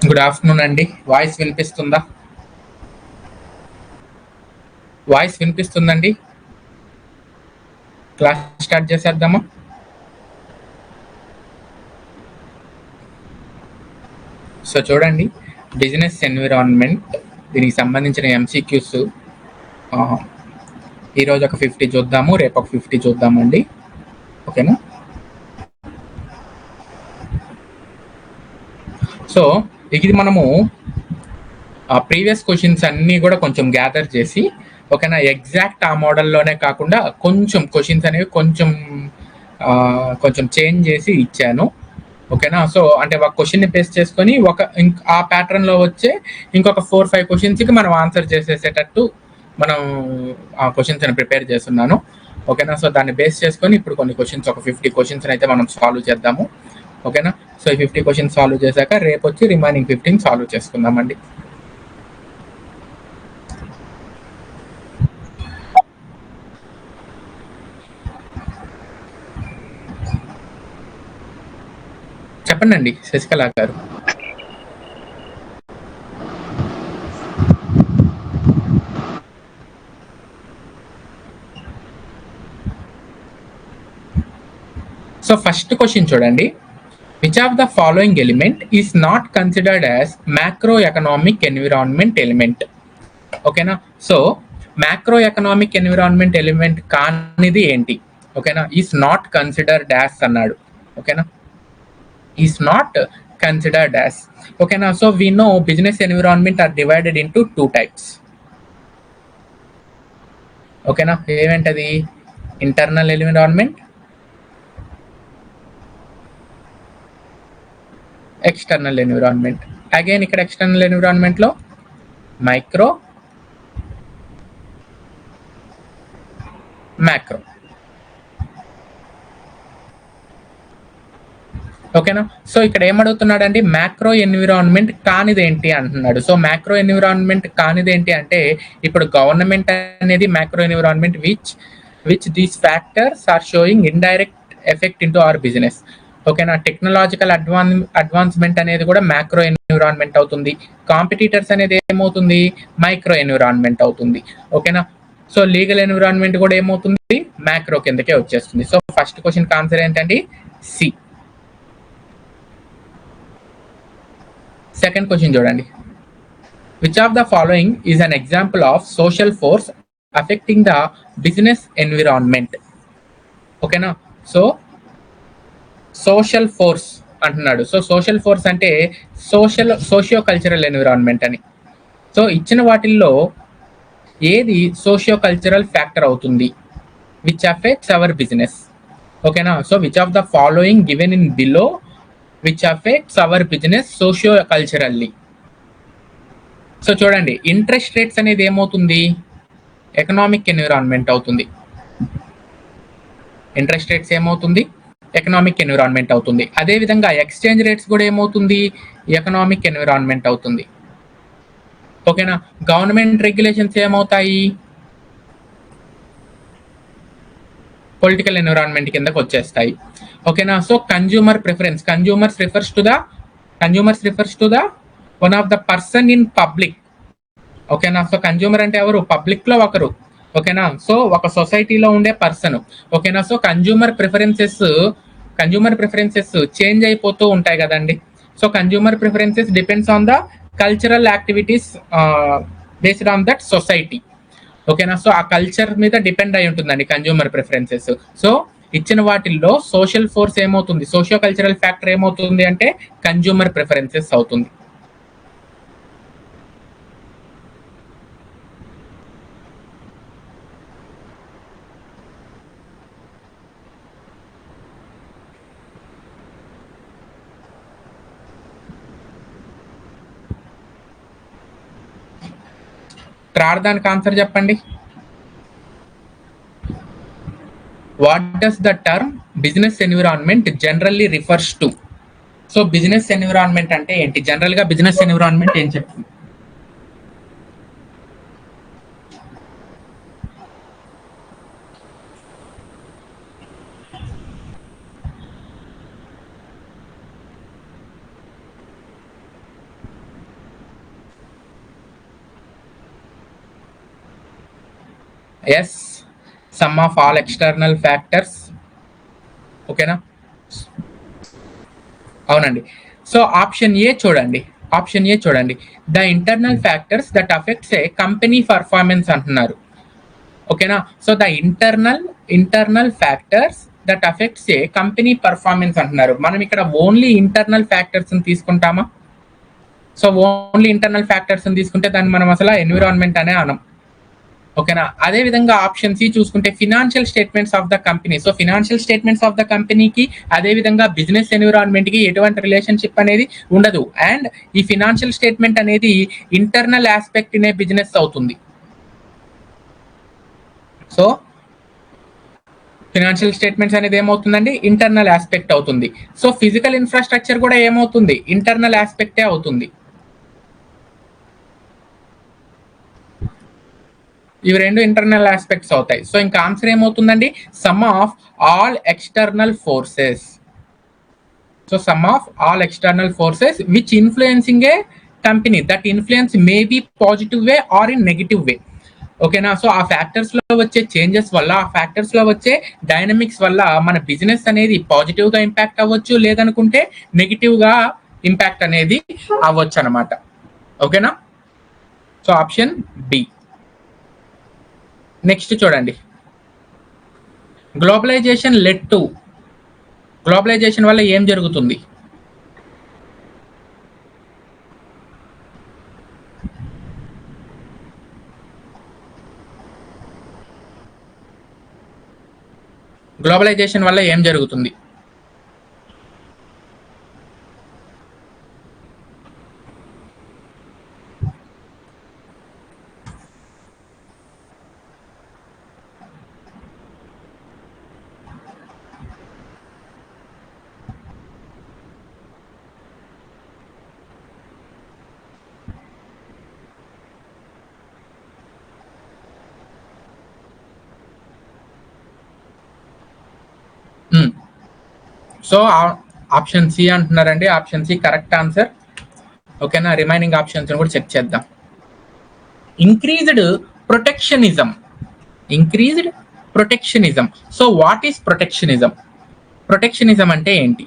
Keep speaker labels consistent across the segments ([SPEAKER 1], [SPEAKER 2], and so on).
[SPEAKER 1] Good afternoon అండి. Voice వినిపిస్తుందా? Voice వినిపిస్తుందండి. క్లాస్ స్టార్ట్ చేసేద్దామా? సో చూడండి, బిజినెస్ ఎన్విరాన్మెంట్, దీనికి సంబంధించిన ఎంసీక్యూస్ ఈరోజు ఒక 50 చూద్దాము, రేపు ఒక 50 చూద్దామండి. ఓకేనా? సో ఇది మనము ప్రీవియస్ క్వశ్చన్స్ అన్నీ కూడా కొంచెం గ్యాదర్ చేసి, ఓకేనా, ఎగ్జాక్ట్ ఆ మోడల్లోనే కాకుండా కొంచెం క్వశ్చన్స్ అనేవి కొంచెం చేంజ్ చేసి ఇచ్చాను. ఓకేనా? సో అంటే ఒక క్వశ్చన్ని బేస్ చేసుకొని ఆ ప్యాటర్న్లో వచ్చే ఇంకొక 4-5 క్వశ్చన్స్కి మనం ఆన్సర్ చేసేసేటట్టు మనం ఆ క్వశ్చన్స్ అని ప్రిపేర్ చేస్తున్నాను. ఓకేనా? సో దాన్ని బేస్ చేసుకొని ఇప్పుడు కొన్ని క్వశ్చన్స్, ఒక 50 క్వశ్చన్స్ అయితే మనం సాల్వ్ చేద్దాము. ఓకేనా? సో ఈ 50 క్వశ్చన్స్ సాల్వ్ చేశాక రేపు వచ్చి రిమైనింగ్ 15 సాల్వ్ చేసుకుందామండి. చెప్పండి శశికళ గారు. సో ఫస్ట్ క్వశ్చన్ చూడండి, which of the following element is not considered as macro economic environment element? ఓకేనా? So macro economic environment element కానిది ఏంటి? ఓకేనా? ఈస్ నాట్ కన్సిడర్డ్ యాజ్ అన్నాడు. ఓకేనా? Is not considered as. ఓకేనా? So we know business environment are divided into 2 types. ఓకేనా? ఏమేంటది? Internal environment, external environment. Again ఇక్కడ ఎక్స్టర్నల్ ఎన్విరాన్మెంట్ లో మైక్రో, మ్యాక్రో. ఓకేనా? సో ఇక్కడ ఏమడుగుతున్నాడండి, మ్యాక్రో ఎన్విరాన్మెంట్ కానిదేంటి అంటున్నాడు. సో మ్యాక్రో ఎన్విరాన్మెంట్ కానిదేంటి అంటే, ఇప్పుడు గవర్నమెంట్ అనేది macro environment which these factors are showing indirect effect into our business. ఓకేనా? టెక్నాలజికల్ అడ్వాన్స్మెంట్ అనేది కూడా మ్యాక్రో ఎన్విరాన్మెంట్ అవుతుంది. కాంపిటీటర్స్ అనేది ఏమవుతుంది? మైక్రో ఎన్విరాన్మెంట్ అవుతుంది. ఓకేనా? సో లీగల్ ఎన్విరాన్మెంట్ కూడా ఏమవుతుంది? మ్యాక్రో కిందకే వచ్చేస్తుంది. సో ఫస్ట్ క్వశ్చన్ ఆన్సర్ ఏంటండి? సి. సెకండ్ క్వశ్చన్ చూడండి, which of the following is an example of social force affecting the business environment? ఓకేనా? సో సోషల్ ఫోర్స్ అంటున్నాడు. సో సోషల్ ఫోర్స్ అంటే socio cultural environment అని. So ఇచ్చిన వాటిల్లో ఏది socio cultural factor అవుతుంది? Which affects our business. ఓకేనా? So which of the following given in below which affects our business socio culturally. So చూడండి, interest rates అనేది ఏమవుతుంది? ఎకనామిక్ ఎన్విరాన్మెంట్ అవుతుంది. ఇంట్రెస్ట్ రేట్స్ ఏమవుతుంది? ఎకనామిక్ ఎన్విరాన్మెంట్ అవుతుంది. అదేవిధంగా ఎక్స్చేంజ్ రేట్స్ కూడా ఏమవుతుంది? ఎకనామిక్ ఎన్విరాన్మెంట్ అవుతుంది. ఓకేనా? గవర్నమెంట్ రెగ్యులేషన్స్ ఏమవుతాయి? పొలిటికల్ ఎన్విరాన్మెంట్ కిందకి వచ్చేస్తాయి. ఓకేనా? So consumer preference, consumers refers to the one of the person in public. ఓకేనా? సో కన్జ్యూమర్ అంటే ఎవరు? పబ్లిక్ లో ఒకరు. ఓకేనా? సో ఒక సొసైటీలో ఉండే పర్సన్. ఓకేనా? సో కన్జ్యూమర్ ప్రిఫరెన్సెస్ చేంజ్ అయిపోతూ ఉంటాయి కదండి. So consumer preferences depends on the cultural activities based on that society. ఓకేనా? సో ఆ కల్చర్ మీద డిపెండ్ అయి ఉంటుందండి కన్జ్యూమర్ ప్రిఫరెన్సెస్. సో ఇచ్చిన వాటిల్లో సోషల్ ఫోర్స్ ఏమవుతుంది? సోషియో కల్చరల్ ఫ్యాక్టర్ ఏమవుతుంది అంటే కన్జ్యూమర్ ప్రిఫరెన్సెస్ అవుతుంది. దానికి ఆన్సర్ చెప్పండి. What does the term business environment generally refers to? So business environment అంటే ఏంటి? జనరల్ గా బిజినెస్ ఎన్విరాన్మెంట్ ఏం చెప్తుంది? Yes, some of all external factors. ఓకేనా, అవునండి. సో ఆప్షన్ ఏ చూడండి, ఆప్షన్ ఏ చూడండి, the internal factors that affects a company performance అంటున్నారు. ఓకేనా, so the internal factors that affects a company performance అంటున్నారు. మనం ఇక్కడ ఓన్లీ ఇంటర్నల్ ఫ్యాక్టర్స్ తీసుకుంటామా? సో ఓన్లీ ఇంటర్నల్ ఫ్యాక్టర్స్ తీసుకుంటే దాన్ని మనం అసలు ఎన్విరాన్మెంట్ అనే అనం. ఓకేనా, అదే విధంగా ఆప్షన్ సి చూసుకుంటే financial statements of the company. So financial statements of the కంపెనీకి అదే విధంగా బిజినెస్ ఎన్విరాన్మెంట్ కి ఎటువంటి రిలేషన్షిప్ అనేది ఉండదు. అండ్ ఈ ఫినాన్షియల్ స్టేట్మెంట్ అనేది internal aspect in a business అవుతుంది. సో ఫినాన్షియల్ స్టేట్మెంట్స్ అనేది ఏమవుతుందండి, ఇంటర్నల్ ఆస్పెక్ట్ అవుతుంది. సో ఫిజికల్ ఇన్ఫ్రాస్ట్రక్చర్ కూడా ఏమవుతుంది, ఇంటర్నల్ ఆస్పెక్టే అవుతుంది. ఇవి రెండు ఇంటర్నల్ ఆస్పెక్ట్స్ అవుతాయి. సో ఇంకా ఆన్సర్ ఏమవుతుందండి, some of all external forces. So some of all external forces which influencing a company, that influence may be positive way or in negative way. ఓకేనా, సో ఆ factors లో వచ్చే changes వల్ల, ఆ factors లో వచ్చే డైనమిక్స్ వల్ల మన బిజినెస్ అనేది పాజిటివ్ గా ఇంపాక్ట్ అవ్వచ్చు, లేదనుకుంటే నెగిటివ్ గా ఇంపాక్ట్ అనేది అవ్వచ్చు అనమాట. ఓకేనా, సో ఆప్షన్ బి. నెక్స్ట్ చూడండి, గ్లోబలైజేషన్ లెడ్ టు, గ్లోబలైజేషన్ వల్ల ఏం జరుగుతుంది? గ్లోబలైజేషన్ వల్ల ఏం జరుగుతుంది? సో ఆప్షన్ సి అంటున్నారండి. Option C correct answer. ఓకేనా, రిమైనింగ్ ఆప్షన్స్ కూడా చెక్ చేద్దాం. Increased protectionism, increased protectionism. So what is protectionism? Protectionism అంటే ఏంటి?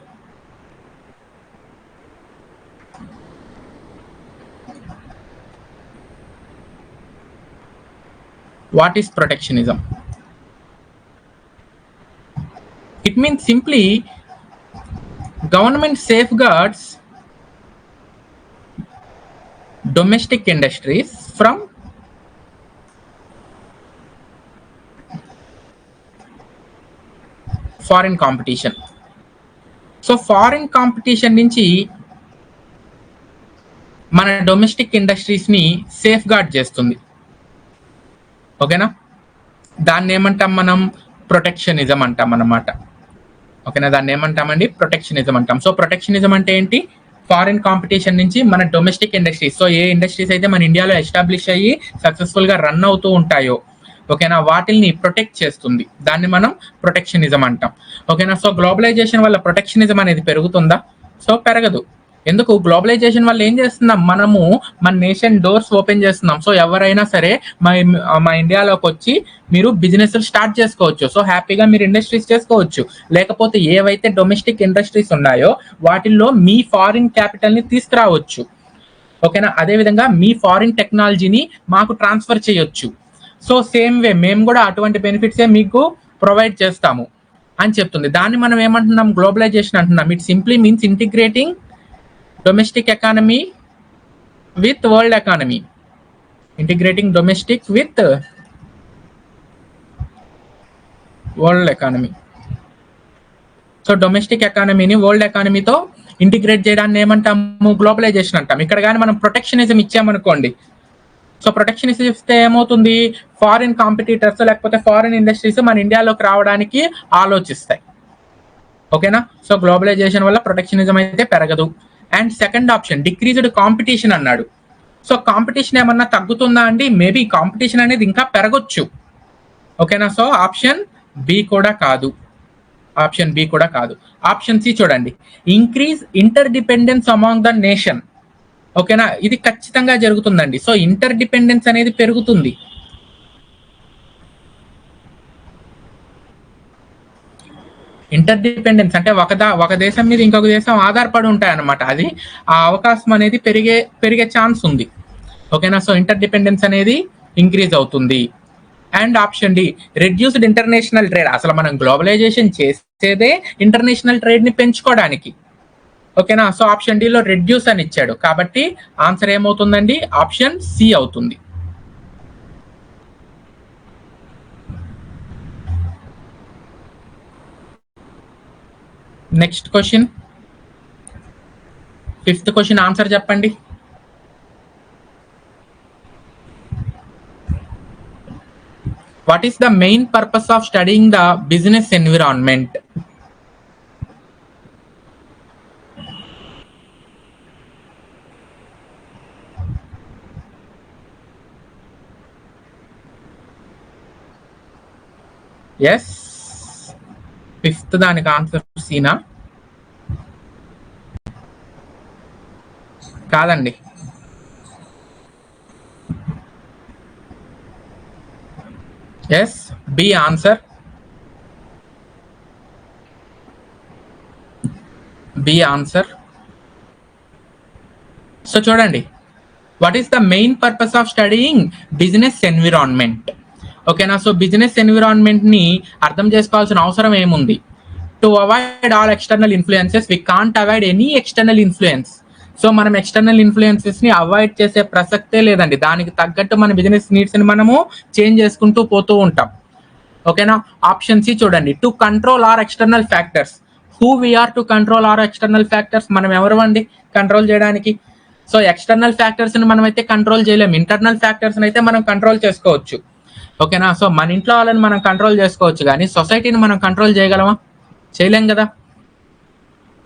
[SPEAKER 1] What is protectionism? It means simply government safeguards domestic industries from foreign competition. So foreign competition నుంచి మన domestic industries ని safe gourd చేస్తుంది. ఓకేనా, దాన్ని ఏమంటాం మనం, ప్రొటెక్షనిజం అంటాం అన్నమాట. ఓకేనా, దాన్ని ఏమంటామండి, ప్రొటెక్షనిజం అంటాం. సో ప్రొటెక్షనిజం అంటే ఏంటి, ఫారిన్ కాంపిటీషన్ నుంచి మన డొమెస్టిక్ ఇండస్ట్రీస్, సో ఏ ఇండస్ట్రీస్ అయితే మన ఇండియాలో ఎస్టాబ్లిష్ అయ్యి సక్సెస్ఫుల్ గా రన్ అవుతూ ఉంటాయో, ఓకేనా, వాటిని ప్రొటెక్ట్ చేస్తుంది. దాన్ని మనం ప్రొటెక్షనిజం అంటాం. ఓకేనా, సో గ్లోబలైజేషన్ వల్ల ప్రొటెక్షనిజం అనేది పెరుగుతుందా? సో పెరగదు. ఎందుకు, గ్లోబలైజేషన్ వల్ల ఏం చేస్తున్నాం, మనము మన నేషన్ డోర్స్ ఓపెన్ చేస్తున్నాం. సో ఎవరైనా సరే మా ఇండియాలోకి వచ్చి మీరు బిజినెస్ స్టార్ట్ చేసుకోవచ్చు. సో హ్యాపీగా మీరు ఇండస్ట్రీస్ చేసుకోవచ్చు. లేకపోతే ఏవైతే డొమెస్టిక్ ఇండస్ట్రీస్ ఉన్నాయో వాటిల్లో మీ ఫారిన్ క్యాపిటల్ ని తీసుకురావచ్చు. ఓకేనా, అదేవిధంగా మీ ఫారిన్ టెక్నాలజీని మాకు ట్రాన్స్ఫర్ చేయొచ్చు. సో సేమ్ వే మేము కూడా అటువంటి బెనిఫిట్సే మీకు ప్రొవైడ్ చేస్తాము అని చెప్తుంది. దాన్ని మనం ఏమంటున్నాం, గ్లోబలైజేషన్ అంటున్నాం. It simply means integrating domestic economy with world economy, integrating domestic with world economy. So domestic ఎకానమీని వరల్డ్ ఎకానమీతో ఇంటిగ్రేట్ చేయడాన్ని ఏమంటాము, గ్లోబలైజేషన్ అంటాం. ఇక్కడ కానీ మనం ప్రొటెక్షనిజం ఇచ్చామనుకోండి, సో ప్రొటెక్షనిజం ఇస్తే ఏమవుతుంది, ఫారిన్ కాంపిటీటర్స్ లేకపోతే ఫారిన్ ఇండస్ట్రీస్ మన ఇండియాలోకి రావడానికి ఆలోచిస్తాయి. ఓకేనా, సో గ్లోబలైజేషన్ వల్ల ప్రొటెక్షనిజం అయితే పెరగదు. And second option decreased competition అన్నాడు. సో కాంపిటీషన్ ఏమన్నా తగ్గుతుందా అండి? మేబీ కాంపిటీషన్ అనేది ఇంకా పెరగొచ్చు. ఓకేనా, సో ఆప్షన్ బి కూడా కాదు, ఆప్షన్ బి కూడా కాదు. ఆప్షన్ సి చూడండి, increase inter dependence among the nation. ఓకేనా, ఇది ఖచ్చితంగా జరుగుతుందండి. సో ఇంటర్ డిపెండెన్స్ అనేది పెరుగుతుంది. ఇంటర్ డిపెండెన్స్ అంటే ఒక దేశం మీద ఇంకొక దేశం ఆధారపడి ఉంటాయి అన్నమాట. అది ఆ అవకాశం అనేది పెరిగే ఛాన్స్ ఉంది. ఓకేనా? సో ఇంటర్ డిపెండెన్స్ అనేది ఇంక్రీజ్ అవుతుంది. And option D, reduced international trade. అసలు మనం గ్లోబలైజేషన్ చేసేదే ఇంటర్నేషనల్ ట్రేడ్ ని పెంచుకోవడానికి. ఓకేనా? సో ఆప్షన్ డిలో రెడ్యూస్ అని ఇచ్చాడు కాబట్టి ఆన్సర్ ఏమవుతుందండి? ఆప్షన్ సి అవుతుంది. Next question, 5th question answer చెప్పండి. What is the main purpose of studying the business environment? Yes, 5th దానికి ఆన్సర్ సీనా? కాదండి. Yes, B answer. B answer. So చూడండి, what is the main purpose of studying business environment? ఓకేనా? So business environment ని అర్థం చేసుకోవాల్సిన అవసరం ఏముంది? To avoid all external influences. We can't avoid any external influence. So మనం ఎక్స్టర్నల్ ఇన్ఫ్లుయెన్సెస్ ని avoid చేసే ప్రసక్తే లేదండి. దానికి తగ్గట్టు మన బిజినెస్ నీడ్స్ ని మనము చేంజ్ చేసుకుంటూ పోతూ ఉంటాం. ఓకేనా? ఆప్షన్ సి చూడండి, to control our external factors. Who we are to control our external factors? మనం ఎవరు అండి కంట్రోల్ చేయడానికి? సో ఎక్స్టర్నల్ ఫ్యాక్టర్స్ ని మనం అయితే కంట్రోల్ చేయలేము. ఇంటర్నల్ ఫ్యాక్టర్స్ అయితే మనం కంట్రోల్ చేసుకోవచ్చు. ఓకేనా? సో మన ఇంట్లో వాళ్ళని మనం కంట్రోల్ చేసుకోవచ్చు, కానీ సొసైటీని మనం కంట్రోల్ చేయగలమా? చేయలేం కదా.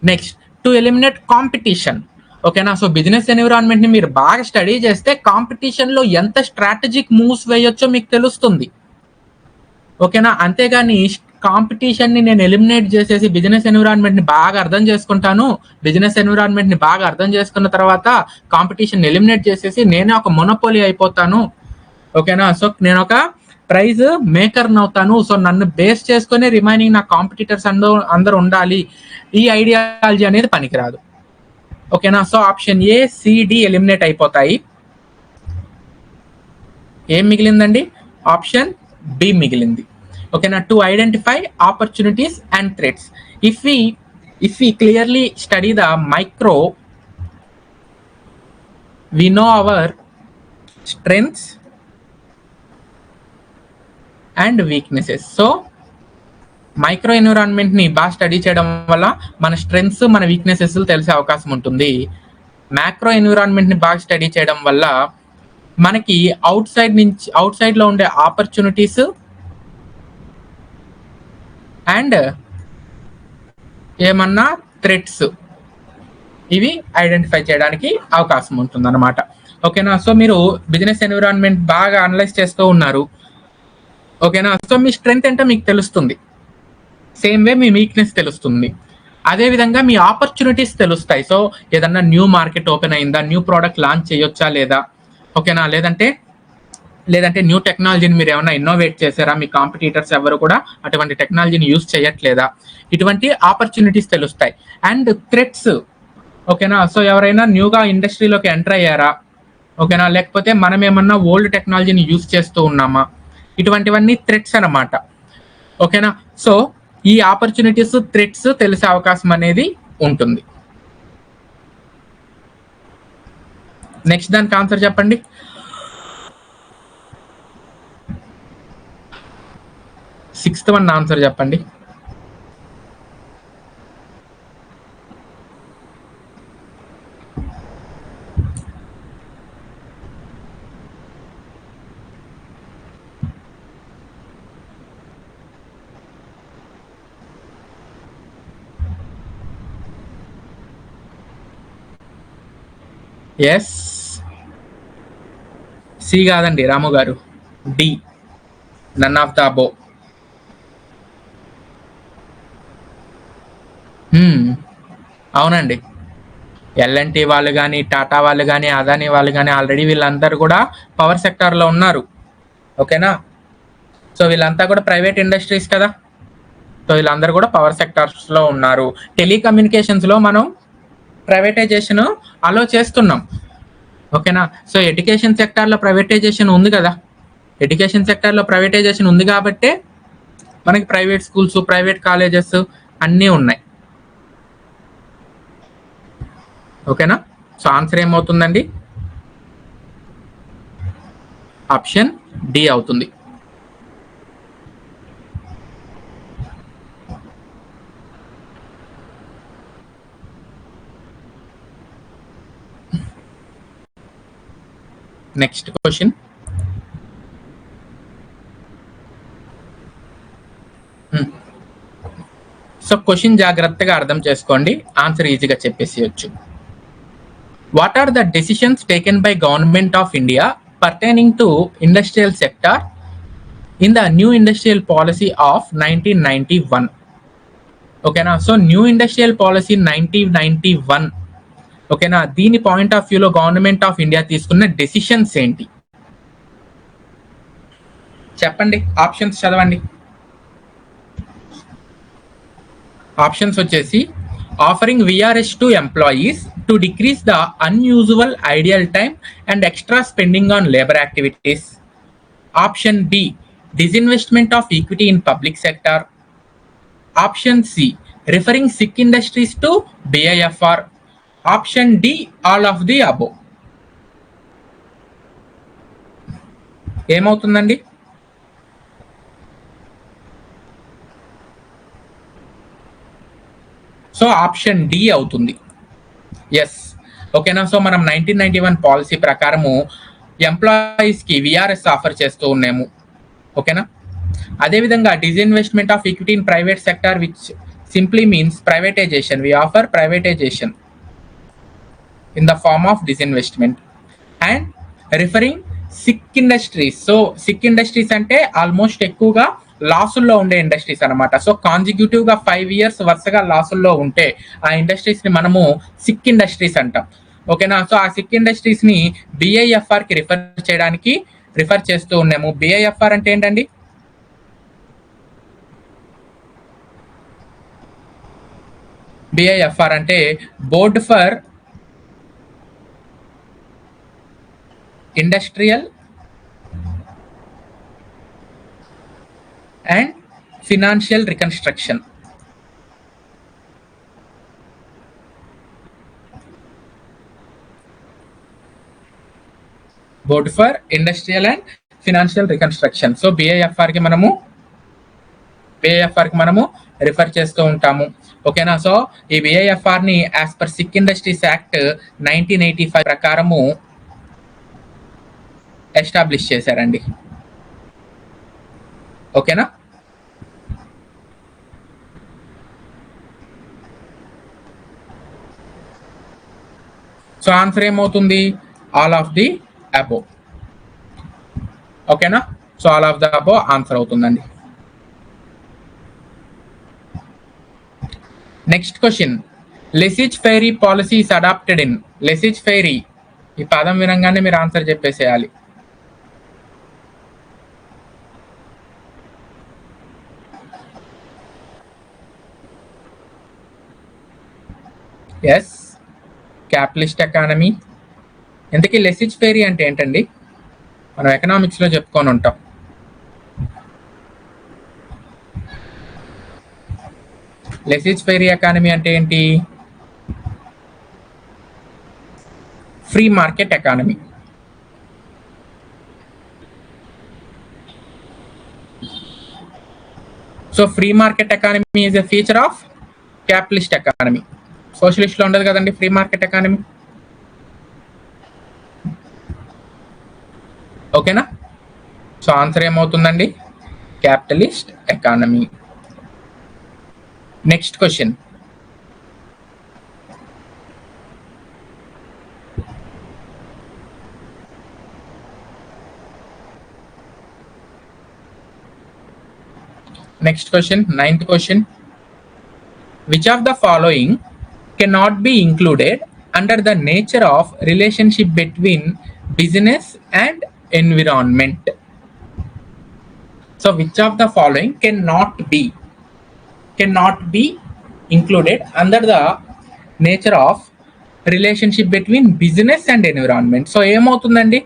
[SPEAKER 1] Next, to eliminate competition. ఓకేనా? సో బిజినెస్ ఎన్విరాన్మెంట్ ని మీరు బాగా స్టడీ చేస్తే కాంపిటీషన్ లో ఎంత స్ట్రాటజిక్ మూవ్స్ వేయొచ్చో మీకు తెలుస్తుంది. ఓకేనా? అంతేగాని కాంపిటీషన్ ని నేను ఎలిమినేట్ చేసేసి బిజినెస్ ఎన్విరాన్మెంట్ ని బాగా అర్థం చేసుకుంటాను, బిజినెస్ ఎన్విరాన్మెంట్ ని బాగా అర్థం చేసుకున్న తర్వాత కాంపిటీషన్ ఎలిమినేట్ చేసేసి నేనే ఒక మొనోపోలీ అయిపోతాను. ఓకేనా? సో నేను ఒక ప్రైజ్ మేకర్ అవుతాను. సో నన్ను బేస్ చేసుకుని రిమైనింగ్ నా కాంపిటీటర్స్ అందరూ ఉండాలి. ఈ ఐడియాలజీ అనేది పనికిరాదు. ఓకేనా? So option A, C D eliminate అయిపోతాయి. ఏం మిగిలిందండి? ఆప్షన్ బి మిగిలింది. ఓకేనా? To identify opportunities and threats. If we clearly study the micro, we know our strengths and weaknesses. So micro environment ని బాగా స్టడీ చేయడం వల్ల మన స్ట్రెంగ్స్, మన వీక్నెసెస్ తెలిసే అవకాశం ఉంటుంది. మ్యాక్రో ఎన్విరాన్మెంట్ ని బాగా స్టడీ చేయడం వల్ల మనకి అవుట్ సైడ్ లో ఉండే ఆపర్చునిటీస్ అండ్ ఏమన్నా థ్రెట్స్, ఇవి ఐడెంటిఫై చేయడానికి అవకాశం ఉంటుంది అన్నమాట. ఓకేనా? సో మీరు బిజినెస్ ఎన్విరాన్మెంట్ బాగా అనలైజ్ చేస్తూ ఉన్నారు. ఓకేనా? సో మీ స్ట్రెంగ్త్ ఏంటో మీకు తెలుస్తుంది, సేమ్ వే మీ వీక్నెస్ తెలుస్తుంది, అదే విధంగా మీ ఆపర్చునిటీస్ తెలుస్తాయి. సో ఏదన్నా న్యూ మార్కెట్ ఓపెన్ అయిందా, న్యూ ప్రోడక్ట్ లాంచ్ చేయొచ్చా లేదా? ఓకేనా? లేదంటే న్యూ టెక్నాలజీని మీరు ఏమైనా ఇన్నోవేట్ చేశారా? మీ కాంపిటీటర్స్ ఎవరు కూడా అటువంటి టెక్నాలజీని యూజ్ చేయట్లేదా? ఇటువంటి ఆపర్చునిటీస్ తెలుస్తాయి. And threats. ఓకేనా? సో ఎవరైనా న్యూగా ఇండస్ట్రీలోకి ఎంటర్ అయ్యారా? ఓకేనా? లేకపోతే మనం ఏమన్నా ఓల్డ్ టెక్నాలజీని యూజ్ చేస్తూ ఉన్నామా? ఇటువంటివన్నీ థ్రెట్స్ అన్నమాట. ఓకేనా? సో ఈ ఆపర్చునిటీస్, థ్రెట్స్ తెలిసే అవకాశం అనేది ఉంటుంది. నెక్స్ట్ దానికి ఆన్సర్ చెప్పండి. సిక్స్త్ వన్ ఆన్సర్ చెప్పండి. ఎస్, సి కాదండి Ramu garu, D, none of the above. అవునండి, ఎల్ఎన్టీ వాళ్ళు కానీ, టాటా వాళ్ళు కానీ, అదానీ వాళ్ళు కానీ ఆల్రెడీ వీళ్ళందరూ కూడా పవర్ సెక్టార్లో ఉన్నారు. ఓకేనా? సో వీళ్ళంతా కూడా ప్రైవేట్ ఇండస్ట్రీస్ కదా. సో వీళ్ళందరూ కూడా పవర్ సెక్టార్స్ లో ఉన్నారు. టెలికమ్యూనికేషన్స్ లో మనం ప్రైవేటైజేషన్ అలో చేస్తున్నాం. ఓకేనా. సో ఎడ్యుకేషన్ సెక్టార్లో ప్రైవేటైజేషన్ ఉంది కదా, ఎడ్యుకేషన్ సెక్టార్లో ప్రైవేటైజేషన్ ఉంది కాబట్టే మనకి ప్రైవేట్ స్కూల్స్, ప్రైవేట్ కాలేజెస్ అన్నీ ఉన్నాయి. ఓకేనా. సో ఆన్సర్ ఏమవుతుందండి? ఆప్షన్ డి అవుతుంది. Next question. సో క్వశ్చన్ జాగ్రత్తగా అర్థం చేసుకోండి, ఆన్సర్ ఈజీగా చెప్పేసేయచ్చు. What are the decisions taken by government of India pertaining to industrial sector in the new industrial policy of 1991? ఓకేనా. సో న్యూ ఇండస్ట్రియల్ పాలసీ 1991, ఓకేనా, దీని పాయింట్ ఆఫ్ వ్యూలో గవర్నమెంట్ ఆఫ్ ఇండియా తీసుకున్న డెసిషన్స్ ఏంటి చెప్పండి. ఆప్షన్స్ చదవండి. ఆప్షన్స్ వచ్చేసి offering VRS to employees to decrease the unusual ideal time and extra spending on labour activities. Option B disinvestment of equity in public sector. Option C referring sick industries to BIFR. Option D all of the above. ఏమవుతుందండి? So option D అవుతుంది. Yes. ఓకేనా. So మనం 1991 policy ప్రకారము ఎంప్లాయీస్కి VRS offer చేస్తూ ఉన్నాము. ఓకేనా. అదేవిధంగా disinvestment of equity in private sector which simply means privatisation. We offer privatisation in the form of disinvestment and referring sick industries. So sick industries అంటే ఆల్మోస్ట్ ఎక్కువగా లాసుల్లో ఉండే ఇండస్ట్రీస్ అనమాట. సో కాన్సిక్యూటివ్ గా 5 years వరుసగా లాసుల్లో ఉంటే ఆ ఇండస్ట్రీస్ ని మనము సిక్ ఇండస్ట్రీస్ అంటాం. ఓకేనా. సో ఆ సిక్ ఇండస్ట్రీస్ ని బిఐఎఫ్ఆర్ కి రిఫర్ చేస్తూ ఉన్నాము. బిఐఎఫ్ఆర్ అంటే ఏంటండి? బిఐఎఫ్ఆర్ అంటే board for industrial and financial reconstruction. Board for industrial and financial reconstruction. So BIFR కి మనము రిఫర్ చేస్తూ ఉంటాము. ఓకేనా. సో ఈ బిఐఎఫ్ఆర్ ని as per sick industries act 1985 ప్రకారము ఎస్టాబ్లిష్ చేశారండి. ఓకేనా. సో ఆన్సర్ ఏమవుతుంది? All of the above. ఓకేనా. So all of the above answer అవుతుందండి. Next question. Laissez faire policy is adopted in. Laissez faire ఈ పదం వినంగానే మీరు ఆన్సర్ చెప్పేసేయాలి. Yes, capitalist economy. ఇంతకీ లెసిజ్ ఫెయిరీ అంటే ఏంటండి? మనం ఎకనామిక్స్లో చెప్పుకొని ఉంటాం. లెసిజ్ ఫెయిరీ ఎకానమీ అంటే ఏంటి? Free market economy. So free market economy is a feature of capitalist economy. Socialist లో ఉండదు కదండి ఫ్రీ మార్కెట్ ఎకానమీ. ఓకేనా. సో ఆన్సర్ ఏమవుతుందండి? Capitalist economy. Next question. Next question, 9th question. Which of the following cannot be included under the nature of relationship between business and environment? So which of the following cannot be? cannot be included under the nature of relationship between business and environment. So ఏమవుతుందండి,